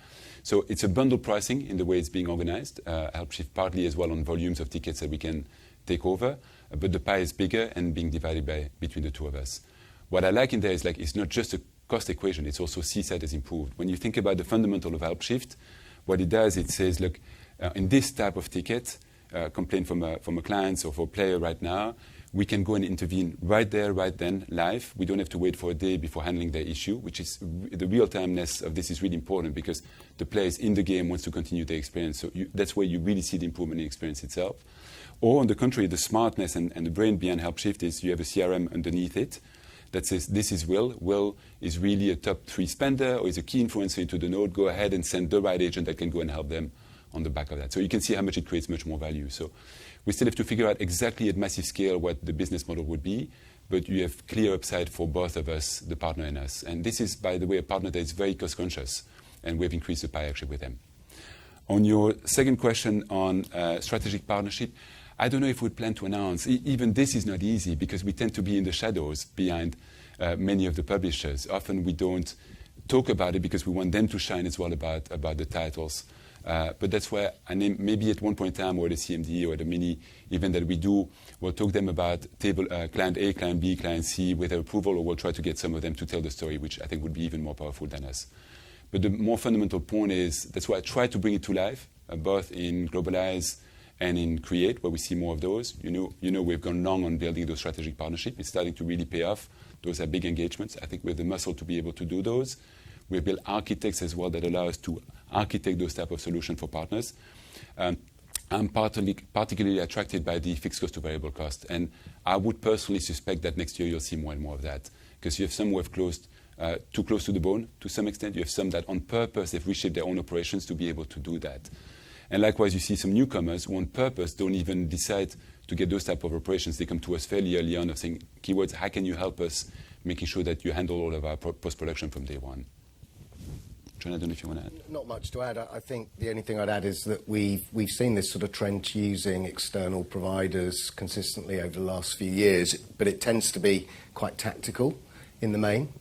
So it's a bundle pricing in the way it's being organized. Helpshift partly as well on volumes of tickets that we can take over. But the pie is bigger and being divided between the two of us. What I like in there is it's not just a cost equation. It's also CSAT has improved. When you think about the fundamental of Helpshift, what it does, it says, look, in this type of ticket, complaint from a client or for a player right now, we can go and intervene right there, right then, live. We don't have to wait for a day before handling their issue, which is the real-timeness of this is really important because the player is in the game, wants to continue their experience. So that's where you really see the improvement in experience itself. Or on the contrary, the smartness and the brain behind Helpshift is you have a CRM underneath it that says, this is Will. Will is really a top 3 spender or is a key influencer into the node. Go ahead and send the right agent that can go and help them on the back of that. So you can see how much it creates much more value. So we still have to figure out exactly at massive scale what the business model would be, but you have clear upside for both of us, the partner and us. And this is, by the way, a partner that is very cost conscious, and we've increased the pie actually with them. On your second question on strategic partnership, I don't know if we plan to announce. Even this is not easy because we tend to be in the shadows behind many of the publishers. Often we don't talk about it because we want them to shine as well about the titles. But that's where maybe at one point in time or at a CMD or at a mini event that we do, we'll talk them about client A, client B, client C with their approval, or we'll try to get some of them to tell the story, which I think would be even more powerful than us. But the more fundamental point is, that's why I try to bring it to life, both in Globalize and in Create, where we see more of those. You know, we've gone long on building those strategic partnerships. It's starting to really pay off. Those are big engagements. I think we have the muscle to be able to do those. We've built architects as well that allow us to architect those type of solutions for partners. I'm particularly attracted by the fixed cost to variable cost. And I would personally suspect that next year you'll see more and more of that. Because you have some who have closed too close to the bone to some extent. You have some that on purpose have reshaped their own operations to be able to do that. And likewise, you see some newcomers who on purpose don't even decide to get those type of operations. They come to us fairly early on of saying, Keywords, how can you help us making sure that you handle all of our post-production from day one? John, I don't know if you want to add. Not much to add. I think the only thing I'd add is that we've seen this sort of trend to using external providers consistently over the last few years, but it tends to be quite tactical in the main.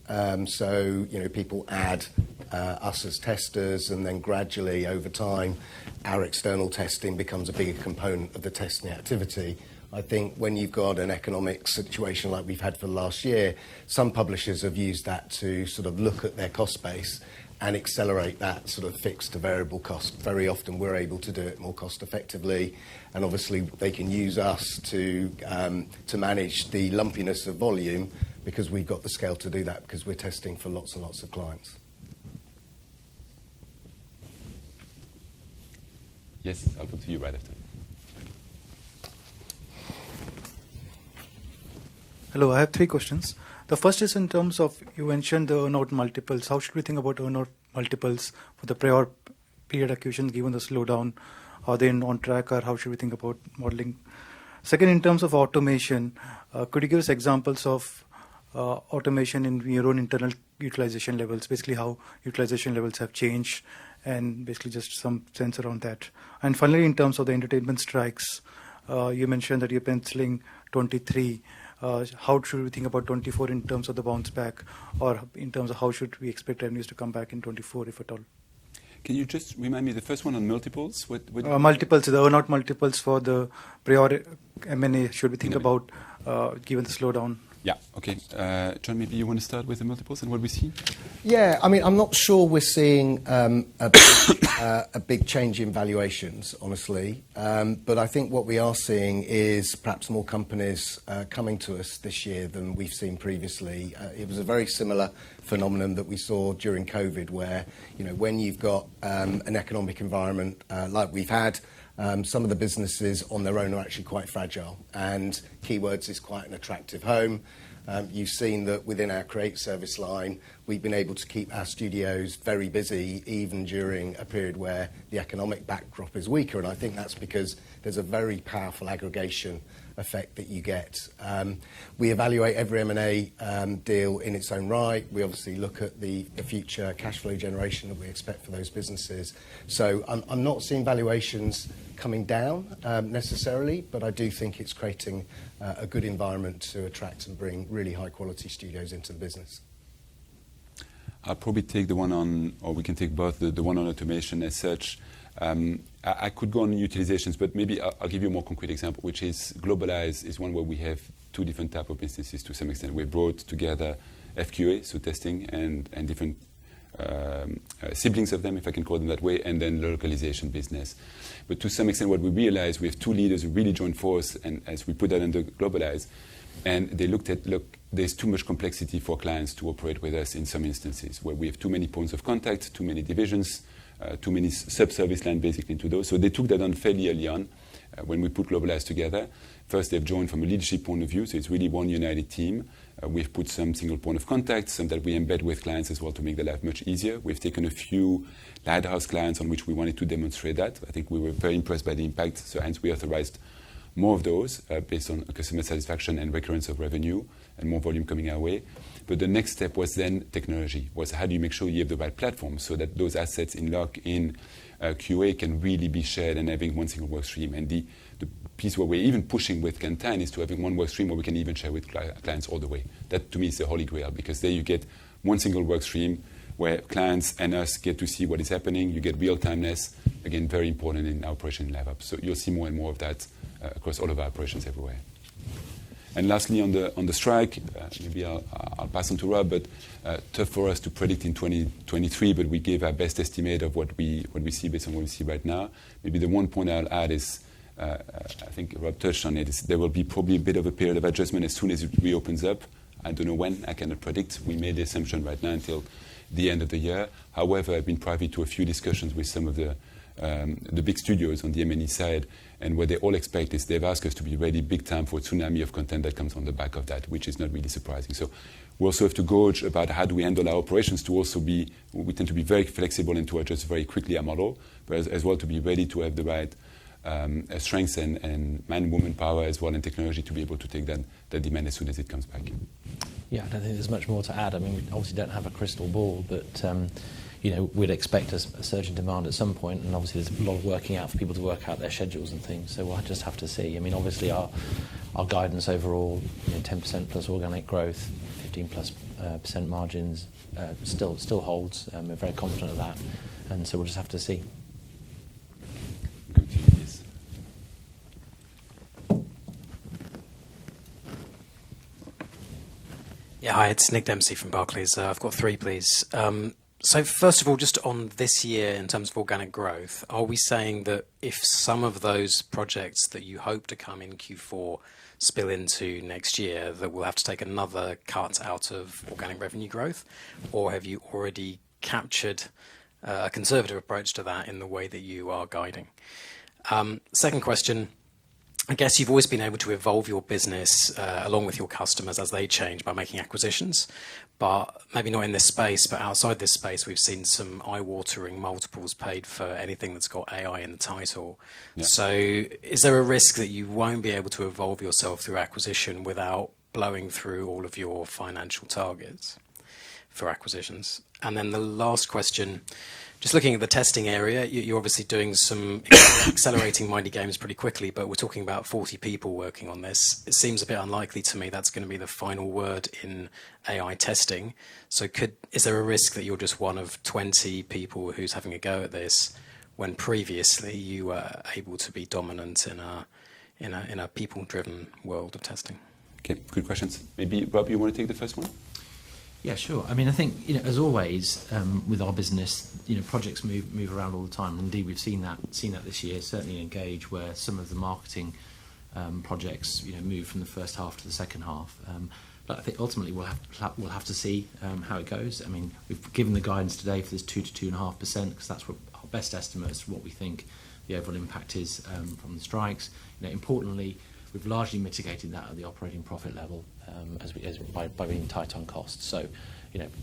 So, you know, people add us as testers, and then gradually over time our external testing becomes a bigger component of the testing activity. I think when you've got an economic situation like we've had for the last year, some publishers have used that to sort of look at their cost base and accelerate that sort of fixed to variable cost. Very often we're able to do it more cost effectively, and obviously they can use us to manage the lumpiness of volume, because we've got the scale to do that, because we're testing for lots and lots of clients. Yes, I'll come to you right after. Hello, I have 3 questions. The first is in terms of, you mentioned the earn-out multiples. How should we think about earn-out multiples for the prior period acquisitions given the slowdown? Are they on track, or how should we think about modeling? Second, in terms of automation, could you give us examples of automation in your own internal utilization levels, basically how utilization levels have changed, and basically just some sense around that. And finally, in terms of the entertainment strikes, you mentioned that you're penciling 23. How should we think about 24 in terms of the bounce back, or in terms of how should we expect revenues to come back in 24, if at all? Can you just remind me the first one on multiples? What multiples, the earn-out multiples for the prior M&A, should we think about given the slowdown? Yeah, okay. John, maybe you want to start with the multiples and what we see? Yeah, I mean, I'm not sure we're seeing a big change in valuations, honestly. But I think what we are seeing is perhaps more companies coming to us this year than we've seen previously. It was a very similar phenomenon that we saw during COVID, where, you know, when you've got an economic environment like we've had, some of the businesses on their own are actually quite fragile, and Keywords is quite an attractive home. You've seen that within our Create service line, we've been able to keep our studios very busy even during a period where the economic backdrop is weaker, and I think that's because there's a very powerful aggregation effect that you get. We evaluate every M&A deal in its own right. We obviously look at the future cash flow generation that we expect for those businesses. So I'm not seeing valuations coming down necessarily, but I do think it's creating a good environment to attract and bring really high quality studios into the business. I'll probably take the one on, or we can take both, the one on automation as such. I could go on utilizations, but maybe I'll give you a more concrete example, which is Globalize is one where we have 2 different type of businesses to some extent. We brought together FQA, so testing, and different siblings of them, if I can call them that way, and then localization business. But to some extent, what we realized, we have 2 leaders who really joined force, and as we put that under Globalize, and they looked at, look, there's too much complexity for clients to operate with us in some instances, where we have too many points of contact, too many divisions, too many sub-service lines basically into those. So they took that on fairly early on when we put Globalize together. First, they've joined from a leadership point of view, so it's really one united team. We've put some single point of contact, some that we embed with clients as well to make their life much easier. We've taken a few lighthouse clients on which we wanted to demonstrate that. I think we were very impressed by the impact, so hence we authorized more of those based on customer satisfaction and recurrence of revenue and more volume coming our way. But the next step was then technology, was how do you make sure you have the right platform so that those assets in lock, in QA can really be shared and having one single work stream. And the piece where we're even pushing with Kantan is to having one work stream where we can even share with clients all the way. That to me is the holy grail, because there you get one single work stream where clients and us get to see what is happening. You get real-timeness, again, very important in our operation LabUp. So you'll see more and more of that across all of our operations everywhere. And lastly, on the strike, maybe I'll pass on to Rob, but tough for us to predict in 2023, but we gave our best estimate of what we see based on what we see right now. Maybe the one point I'll add is I think Rob touched on it. There will be probably a bit of a period of adjustment as soon as it reopens up. I don't know when. I cannot predict. We made the assumption right now until the end of the year. However, I've been privy to a few discussions with some of the big studios on the M&E side, and what they all expect is they've asked us to be ready big time for a tsunami of content that comes on the back of that, which is not really surprising. So we also have to gauge about how do we handle our operations to also be, we tend to be very flexible and to adjust very quickly our model, but as well to be ready to have the right strengths and man-woman power as well and technology to be able to take that demand as soon as it comes back. Yeah, I don't think there's much more to add. I mean, we obviously don't have a crystal ball, but we'd expect a surge in demand at some point, and obviously there's a lot of working out for people to work out their schedules and things. So we'll just have to see. I mean, obviously our guidance overall, 10% plus organic growth, 15 plus % margins, still holds. We're very confident of that, and so we'll just have to see. Yeah, hi, it's Nick Dempsey from Barclays. I've got 3, please. So first of all, just on this year in terms of organic growth, are we saying that if some of those projects that you hope to come in Q4 spill into next year, that we'll have to take another cut out of organic revenue growth? Or have you already captured a conservative approach to that in the way that you are guiding? Second question, I guess you've always been able to evolve your business along with your customers as they change by making acquisitions, but maybe not in this space, but outside this space, we've seen some eye-watering multiples paid for anything that's got AI in the title. Yeah. So is there a risk that you won't be able to evolve yourself through acquisition without blowing through all of your financial targets for acquisitions? And then the last question, just looking at the testing area, you're obviously doing some accelerating Mighty Games pretty quickly, but we're talking about 40 people working on this. It seems a bit unlikely to me that's going to be the final word in AI testing. So is there a risk that you're just one of 20 people who's having a go at this when previously you were able to be dominant in a people-driven world of testing? Okay, good questions. Maybe, Rob, you want to take the first one? Yeah, sure. I mean, I think, as always, with our business, projects move around all the time. Indeed, we've seen that this year, certainly in Engage, where some of the marketing projects, move from the first half to the second half. But I think ultimately we'll have to see how it goes. I mean, we've given the guidance today for this 2 to 2.5%, because that's what our best estimates for what we think the overall impact is from the strikes. Importantly, we've largely mitigated that at the operating profit level by being tight on costs. So,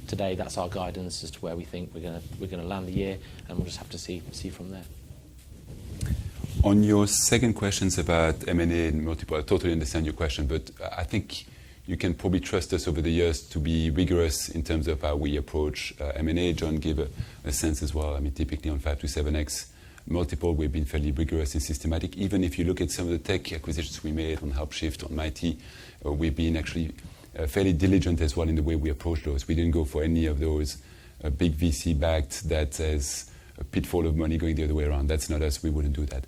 today that's our guidance as to where we think we're going to land the year, and we'll just have to see from there. On your second questions about M&A and multiple, I totally understand your question, but I think you can probably trust us over the years to be rigorous in terms of how we approach M&A. John gave a sense as well. I mean, typically on 5 to 7x multiple, we've been fairly rigorous and systematic. Even if you look at some of the tech acquisitions we made on Helpshift, on Mighty, we've been actually fairly diligent as well in the way we approach those. We didn't go for any of those big VC-backed that has a pitfall of money going the other way around. That's not us. We wouldn't do that.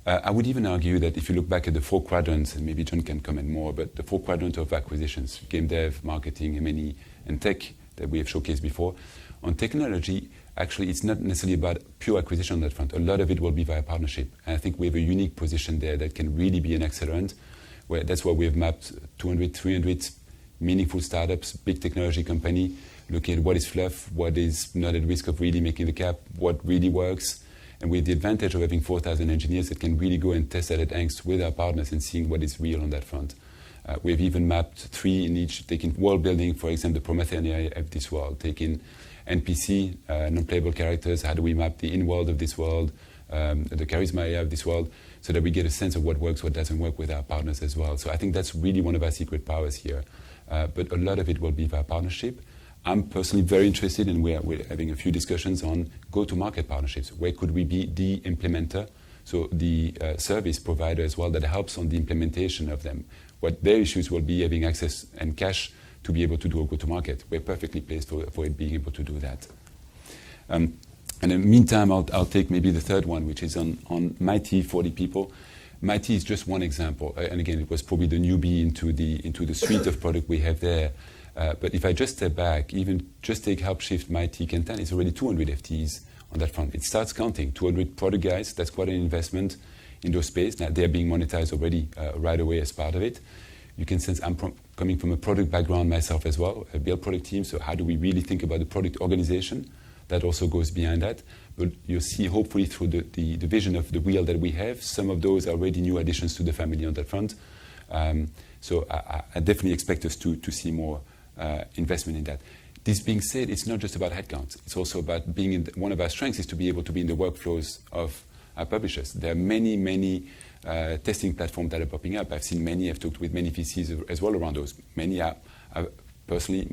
I would even argue that if you look back at the 4 quadrants, and maybe John can comment more, but the 4 quadrants of acquisitions, game dev, marketing, M&E, and tech that we have showcased before, on technology, actually, it's not necessarily about pure acquisition on that front. A lot of it will be via partnership. And I think we have a unique position there that can really be an accelerant. That's why we have mapped 200, 300 meaningful startups, big technology company, looking at what is fluff, what is not at risk of really making the cap, what really works. And with the advantage of having 4,000 engineers that can really go and test that at angst with our partners and seeing what is real on that front. We've even mapped 3 in each, taking world building, for example, the Promethean AI of this world, taking NPC, non-playable characters, how do we map the in-world of this world, the charisma AI of this world, so that we get a sense of what works, what doesn't work with our partners as well. So I think that's really one of our secret powers here. But a lot of it will be via partnership. I'm personally very interested, and we're having a few discussions on go-to-market partnerships. Where could we be the implementer, so the service provider as well that helps on the implementation of them? What their issues will be having access and cash to be able to do a go-to-market. We're perfectly placed for it being able to do that. And in the meantime, I'll take maybe the third one, which is on Mighty, 40 people. Mighty is just one example. And again, it was probably the newbie into the suite of product we have there. But if I just step back, even just take Helpshift, Mighty, Kantan, it's already 200 FTEs on that front. It starts counting. 200 product guys, that's quite an investment in those space. Now, they're being monetized already right away as part of it. You can sense I'm coming from a product background myself as well. I build product teams, so how do we really think about the product organization? That also goes behind that. But you'll see, hopefully, through the vision of the wheel that we have, some of those are already new additions to the family on that front. So I definitely expect us to see more investment in that. This being said, it's not just about headcount. It's also about being in one of our strengths is to be able to be in the workflows of our publishers. There are many testing platforms that are popping up. I've seen many. I've talked with many VCs as well around those. Many are personally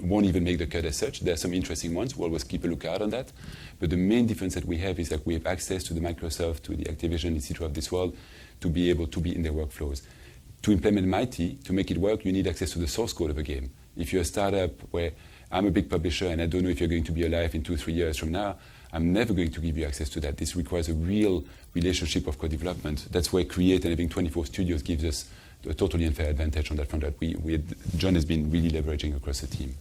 won't even make the cut as such. There are some interesting ones. We'll always keep a lookout on that. But the main difference that we have is that we have access to the Microsoft, to the Activision, etc. of this world, to be able to be in their workflows. To implement Mighty, to make it work, you need access to the source code of a game. If you're a startup where I'm a big publisher and I don't know if you're going to be alive in 2-3 years from now, I'm never going to give you access to that. This requires a real relationship of co-development. That's where Create and having 24 studios gives us a totally unfair advantage on that front that John has been really leveraging across the team.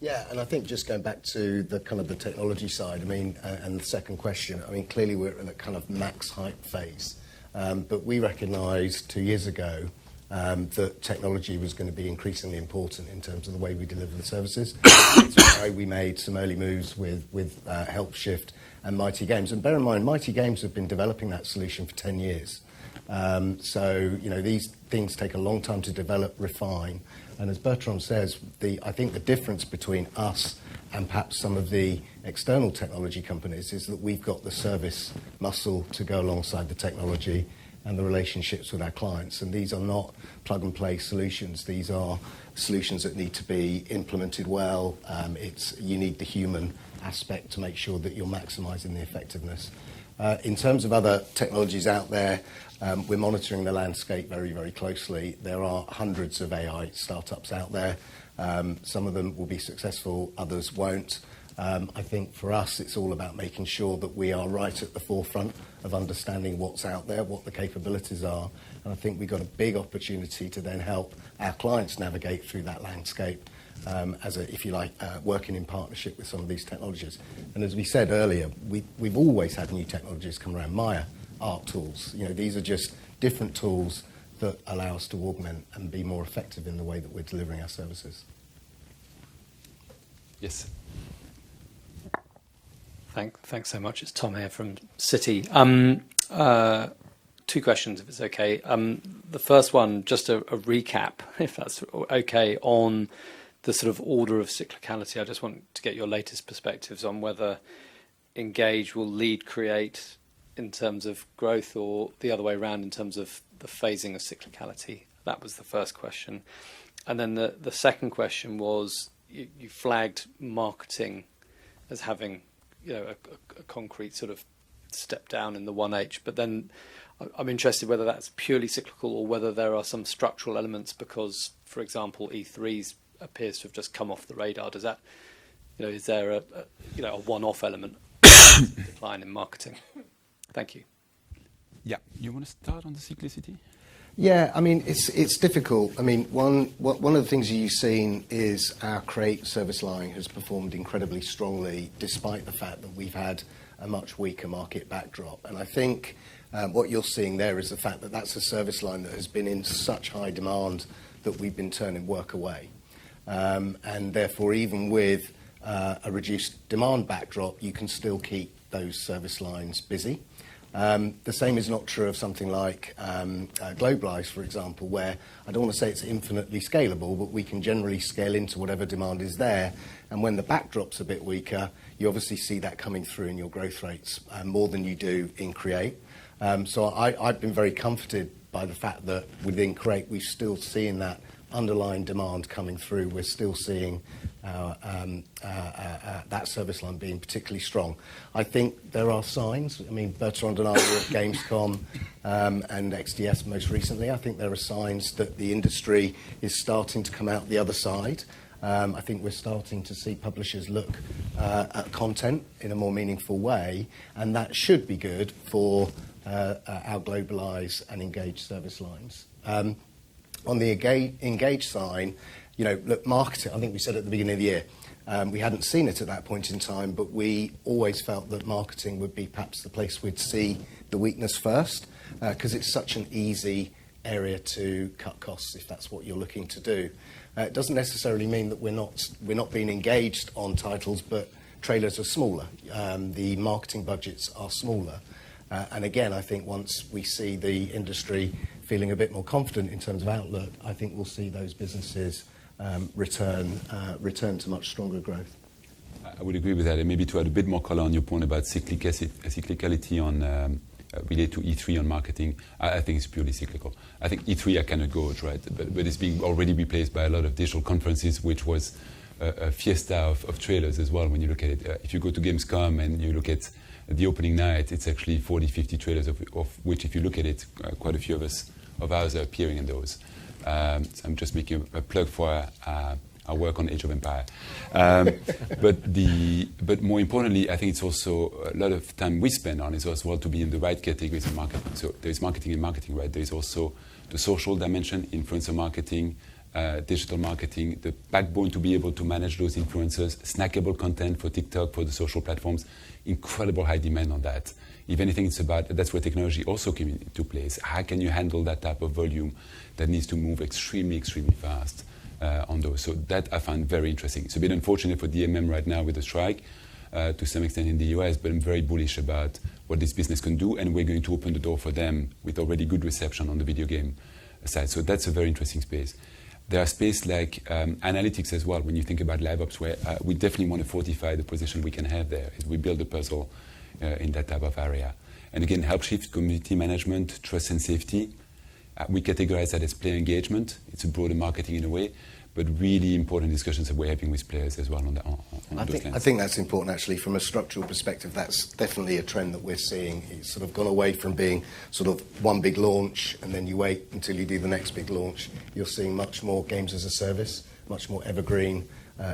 Yeah, and I think just going back to the kind of the technology side, I mean, and the second question, I mean, clearly we're in a kind of max hype phase, but we recognised 2 years ago that technology was going to be increasingly important in terms of the way we deliver the services. That's why we made some early moves with Helpshift and Mighty Games. And bear in mind, Mighty Games have been developing that solution for 10 years. So, you know, these things take a long time to develop, refine. And as Bertrand says, I think the difference between us and perhaps some of the external technology companies is that we've got the service muscle to go alongside the technology and the relationships with our clients. And these are not plug-and-play solutions. These are solutions that need to be implemented well. You need the human aspect to make sure that you're maximising the effectiveness. In terms of other technologies out there, we're monitoring the landscape very, very closely. There are hundreds of AI startups out there. Some of them will be successful, others won't. I think for us, it's all about making sure that we are right at the forefront of understanding what's out there, what the capabilities are. And I think we've got a big opportunity to then help our clients navigate through that landscape if you like, working in partnership with some of these technologies. And as we said earlier, we've always had new technologies come around. Maya, art tools, you know, these are just different tools that allow us to augment and be more effective in the way that we're delivering our services. Yes. Thanks so much. It's Tom here from Citi. 2 questions, if it's okay. The first one, just a recap, if that's okay, on the sort of order of cyclicality. I just want to get your latest perspectives on whether Engage will lead Create in terms of growth or the other way around in terms of the phasing of cyclicality. That was the first question. And then the second question was, you flagged marketing as having, you know, a concrete sort of step down in the 1H, but then I'm interested whether that's purely cyclical or whether there are some structural elements because, for example, E3 appears to have just come off the radar. Does that, you know, is there a one-off element decline in marketing? Thank you. Yeah, you want to start on the cyclicity? Yeah, I mean, it's difficult. I mean, one of the things you've seen is our Create service line has performed incredibly strongly despite the fact that we've had a much weaker market backdrop. And I think what you're seeing there is the fact that that's a service line that has been in such high demand that we've been turning work away. And therefore, even with a reduced demand backdrop, you can still keep those service lines busy. The same is not true of something like Globalize, for example, where I don't want to say it's infinitely scalable, but we can generally scale into whatever demand is there. And when the backdrop's a bit weaker, you obviously see that coming through in your growth rates more than you do in Create. So I've been very comforted by the fact that within Create, we're still seeing that underlying demand coming through. We're still seeing that service line being particularly strong. I think there are signs. I mean, Bertrand and I were at Gamescom and XDS most recently. I think there are signs that the industry is starting to come out the other side. I think we're starting to see publishers look at content in a more meaningful way, and that should be good for our Globalize and Engage service lines. On the Engage side, you know, look, marketing, I think we said at the beginning of the year, We hadn't seen it at that point in time, but we always felt that marketing would be perhaps the place we'd see the weakness first, because it's such an easy area to cut costs if that's what you're looking to do. It doesn't necessarily mean that we're not being engaged on titles, but trailers are smaller. The marketing budgets are smaller. And again, I think once we see the industry feeling a bit more confident in terms of outlook, I think we'll see those businesses return to much stronger growth. I would agree with that. And maybe to add a bit more color on your point about cyclicality on related to E3 on marketing, I think it's purely cyclical. I think E3 are kind of goes, right? But it's being already replaced by a lot of digital conferences, which was a fiesta of trailers as well when you look at it. If you go to Gamescom and you look at the opening night, it's actually 40, 50 trailers, of which, if you look at it, quite a few of ours are appearing in those. So I'm just making a plug for our work on Age of Empire. But more importantly, I think it's also a lot of time we spend on is as well to be in the right categories of marketing. So there's marketing and marketing, right? There's also the social dimension, influencer marketing, digital marketing, the backbone to be able to manage those influencers, snackable content for TikTok, for the social platforms, incredible high demand on that. If anything, it's about, that's where technology also came into place. How can you handle that type of volume that needs to move extremely, extremely fast on those? So that I find very interesting. It's a bit unfortunate for DMM right now with the strike to some extent in the US, but I'm very bullish about what this business can do, and we're going to open the door for them with already good reception on the video game side. So that's a very interesting space. There are spaces like analytics as well, when you think about live ops, where we definitely want to fortify the position we can have there as we build a puzzle in that type of area. And again, Helpshift, community management, trust and safety. We categorize that as player engagement. It's a broader marketing in a way, but really important discussions that we're having with players as well on those lines. I think that's important, actually. From a structural perspective, that's definitely a trend that we're seeing. It's sort of gone away from being sort of one big launch and then you wait until you do the next big launch. You're seeing much more games as a service, much more evergreen,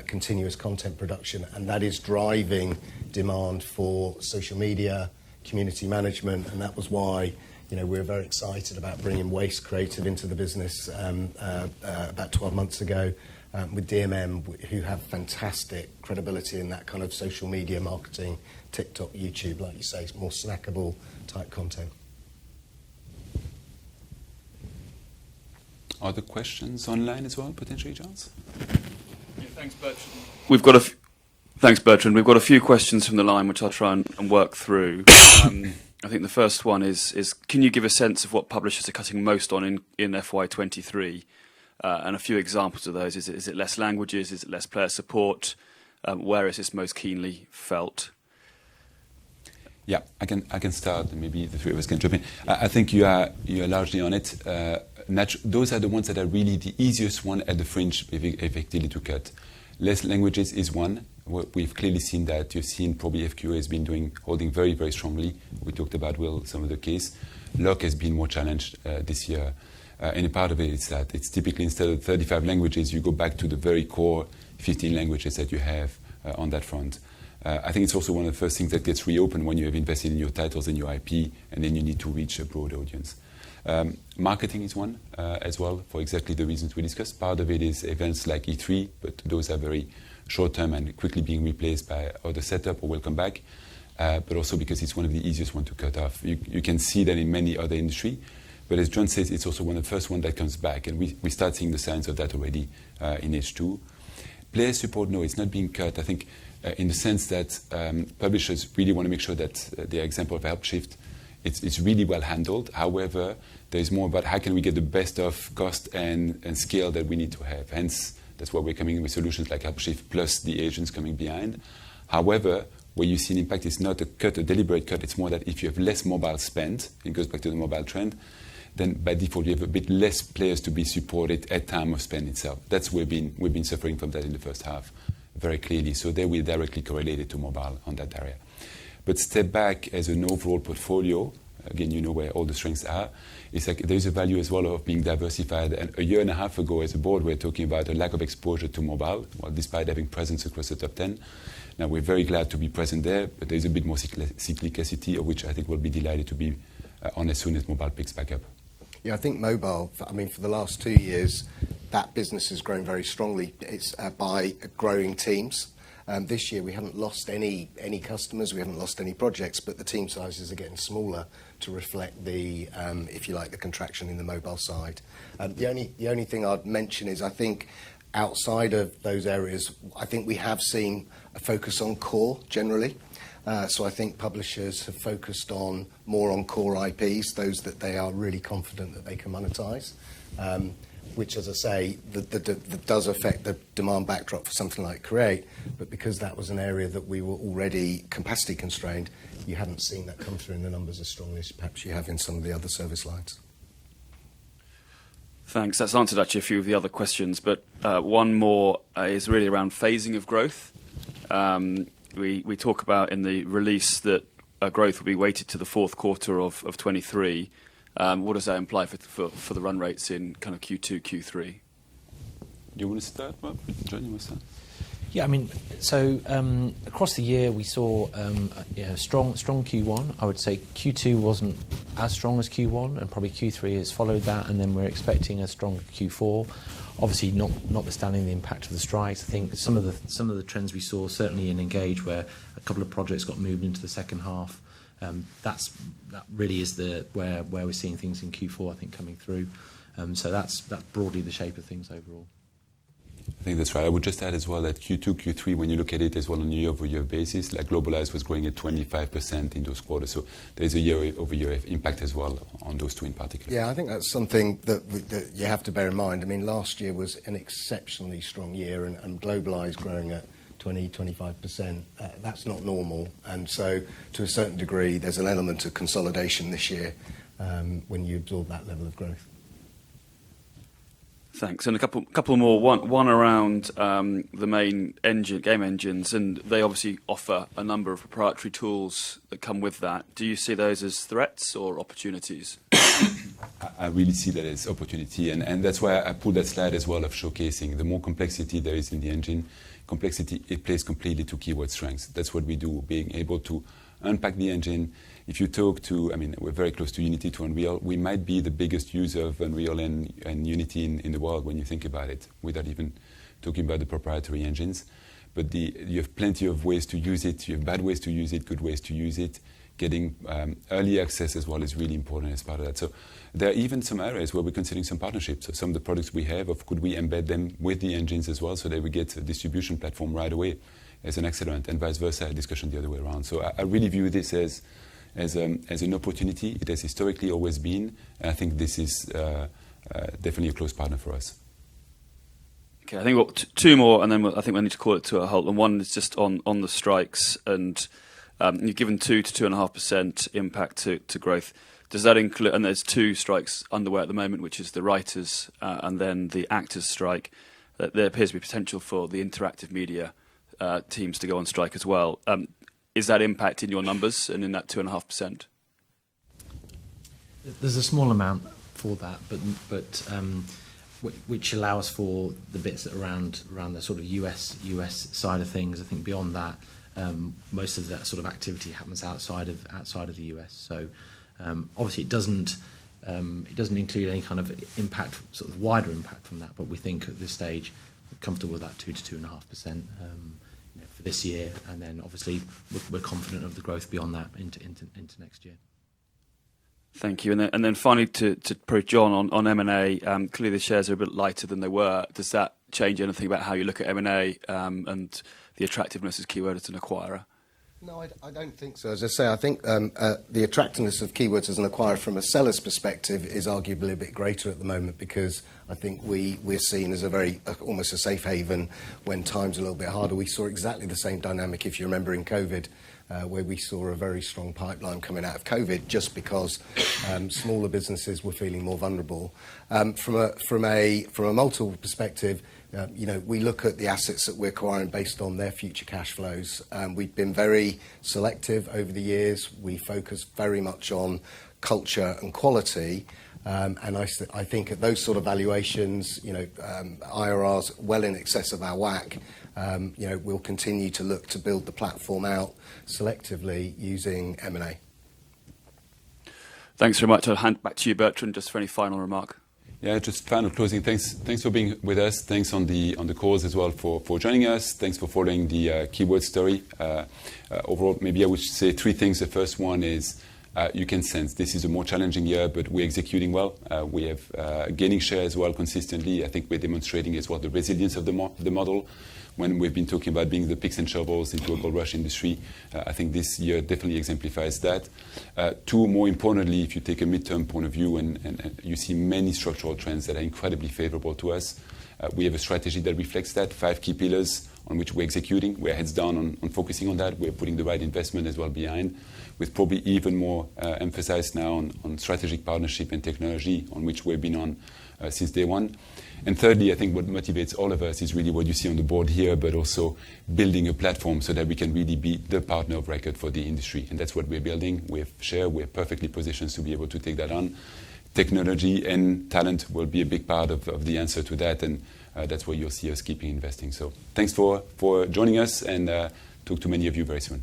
continuous content production, and that is driving demand for social media, community management, and that was why we're very excited about bringing Waste Creative into the business about 12 months ago with DMM, who have fantastic credibility in that kind of social media marketing, TikTok, YouTube, like you say, more snackable type content. Other questions online as well, potentially, Charles? Yeah, thanks, Bertrand. Thanks, Bertrand. We've got a few questions from the line, which I'll try and work through. I think the first one is can you give a sense of what publishers are cutting most on in FY23? And a few examples of those. Is it less languages? Is it less player support? Where is this most keenly felt? Yeah, I can start, and maybe the three of us can jump in. I think you are largely on it. Those are the ones that are really the easiest one at the fringe, effectively, to cut. Less languages is one. We've clearly seen that. You've seen probably FQA has been holding very, very strongly. We talked about, some of the case. Lock has been more challenged this year. And a part of it is that it's typically, instead of 35 languages, you go back to the very core 15 languages that you have on that front. I think it's also one of the first things that gets reopened when you have invested in your titles and your IP, and then you need to reach a broad audience. Marketing is one as well, for exactly the reasons we discussed. Part of it is events like E3, but those are very short-term and quickly being replaced by other setup or will come back, but also because it's one of the easiest ones to cut off. You can see that in many other industries, but as John says, it's also one of the first ones that comes back, and we start seeing the signs of that already in H2. Player support, no, it's not being cut. I think in the sense that publishers really want to make sure that the example of Helpshift, it's really well handled. However, there's more about how can we get the best of cost and scale that we need to have. Hence, that's why we're coming in with solutions like Helpshift plus the agents coming behind. However, where you see an impact is not a deliberate cut. It's more that if you have less mobile spend, it goes back to the mobile trend, then by default you have a bit less players to be supported at time of spend itself. That's we've been suffering from that in the first half very clearly. So they will directly correlate it to mobile on that area. But step back as an overall portfolio, again, you know where all the strengths are. It's like there's a value as well of being diversified. And a year and a half ago, as a board, we're talking about a lack of exposure to mobile, well, despite having presence across the top 10. Now, we're very glad to be present there, but there's a bit more cyclicity, of which I think we'll be delighted to be on as soon as mobile picks back up. Yeah, I think mobile, for the last 2 years, that business has grown very strongly. It's by growing teams. This year we haven't lost any customers, we haven't lost any projects, but the team sizes are getting smaller to reflect the, if you like, the contraction in the mobile side. The only thing I'd mention is I think outside of those areas, I think we have seen a focus on core generally. So I think publishers have focused more on core IPs, those that they are really confident that they can monetize, which, as I say, that does affect the demand backdrop for something like Create. But because that was an area that we were already capacity constrained, you haven't seen that come through in the numbers as strongly as perhaps you have in some of the other service lines. Thanks. That's answered actually a few of the other questions, but one more is really around phasing of growth. We talk about in the release that growth will be weighted to the fourth quarter of 23. What does that imply for the run rates in kind of Q2, Q3? Do you want to start, Bob? John, you want to start? Yeah, I mean, so across the year we saw strong Q1. I would say Q2 wasn't as strong as Q1, and probably Q3 has followed that, and then we're expecting a stronger Q4. Obviously, notwithstanding the impact of the strikes, I think some of the trends we saw certainly in Engage, where a couple of projects got moved into the second half. That really is where we're seeing things in Q4, I think, coming through. So that's broadly the shape of things overall. I think that's right. I would just add as well that Q2, Q3, when you look at it as well on a year-over-year basis, like Globalize was growing at 25% in those quarters. So there's a year-over-year impact as well on those two in particular. Yeah, I think that's something that you have to bear in mind. I mean, last year was an exceptionally strong year, and Globalize growing at 20-25%. That's not normal. And so, to a certain degree, there's an element of consolidation this year when you absorb that level of growth. Thanks. And a couple more. One around the main game engines, and they obviously offer a number of proprietary tools that come with that. Do you see those as threats or opportunities? I really see that as opportunity, and that's why I pulled that slide as well of showcasing the more complexity there is in the engine. Complexity, it plays completely to keyword strengths. That's what we do, being able to unpack the engine. If you talk to, I mean, we're very close to Unity, to Unreal. We might be the biggest user of Unreal and Unity in the world when you think about it, without even talking about the proprietary engines. But you have plenty of ways to use it. You have bad ways to use it, good ways to use it. Getting early access as well is really important as part of that. So there are even some areas where we're considering some partnerships. So some of the products we have, could we embed them with the engines as well so that we get a distribution platform right away as an accelerant, and vice versa, a discussion the other way around. So I really view this as an opportunity. It has historically always been, and I think this is definitely a close partner for us. Okay, I think we've got two more, and then I think we need to call it to a halt. And one is just on the strikes, and you've given 2 to 2.5% impact to growth. Does that include? And there's two strikes underway at the moment, which is the writers and then the actors strike. There appears to be potential for the interactive media teams to go on strike as well. Is that impact in your numbers and in that 2.5%? There's a small amount for that, but which allows for the bits around the sort of US side of things. I think beyond that, most of that sort of activity happens outside of the US. So obviously it doesn't include any kind of impact, sort of wider impact from that. But we think at this stage we're comfortable with that 2 to 2.5%. For this year, and then obviously we're confident of the growth beyond that into next year. Thank you. And then finally to probably John on M&A, clearly the shares are a bit lighter than they were. Does that change anything about how you look at M&A and the attractiveness as Keywords as an acquirer? No, I don't think so. As I say, I think the attractiveness of Keywords as an acquirer from a seller's perspective is arguably a bit greater at the moment, because I think we're seen as almost a safe haven when times are a little bit harder. We saw exactly the same dynamic, if you remember, in COVID, where we saw a very strong pipeline coming out of COVID just because smaller businesses were feeling more vulnerable. From a multiple perspective, we look at the assets that we're acquiring based on their future cash flows. We've been very selective over the years. We focus very much on culture and quality. And I think at those sort of valuations, IRRs well in excess of our WACC, we'll continue to look to build the platform out selectively using M&A. Thanks very much. I'll hand back to you, Bertrand, just for any final remark. Yeah, just final closing. Thanks for being with us. Thanks on the calls as well for joining us. Thanks for following the Keywords story. Overall, maybe I would say three things. The first one is you can sense this is a more challenging year, but we're executing well. We have gaining share as well consistently. I think we're demonstrating as well the resilience of the model. When we've been talking about being the picks and shovels into a gold rush industry, I think this year definitely exemplifies that. Two, more importantly, if you take a midterm point of view and you see many structural trends that are incredibly favorable to us, we have a strategy that reflects that, 5 key pillars on which we're executing. We're heads down on focusing on that. We're putting the right investment as well behind, with probably even more emphasis now on strategic partnership and technology, on which we've been on since day one. And thirdly, I think what motivates all of us is really what you see on the board here, but also building a platform so that we can really be the partner of record for the industry. And that's what we're building. We have share. We're perfectly positioned to be able to take that on. Technology and talent will be a big part of the answer to that, and that's where you'll see us keeping investing. So thanks for joining us, and talk to many of you very soon.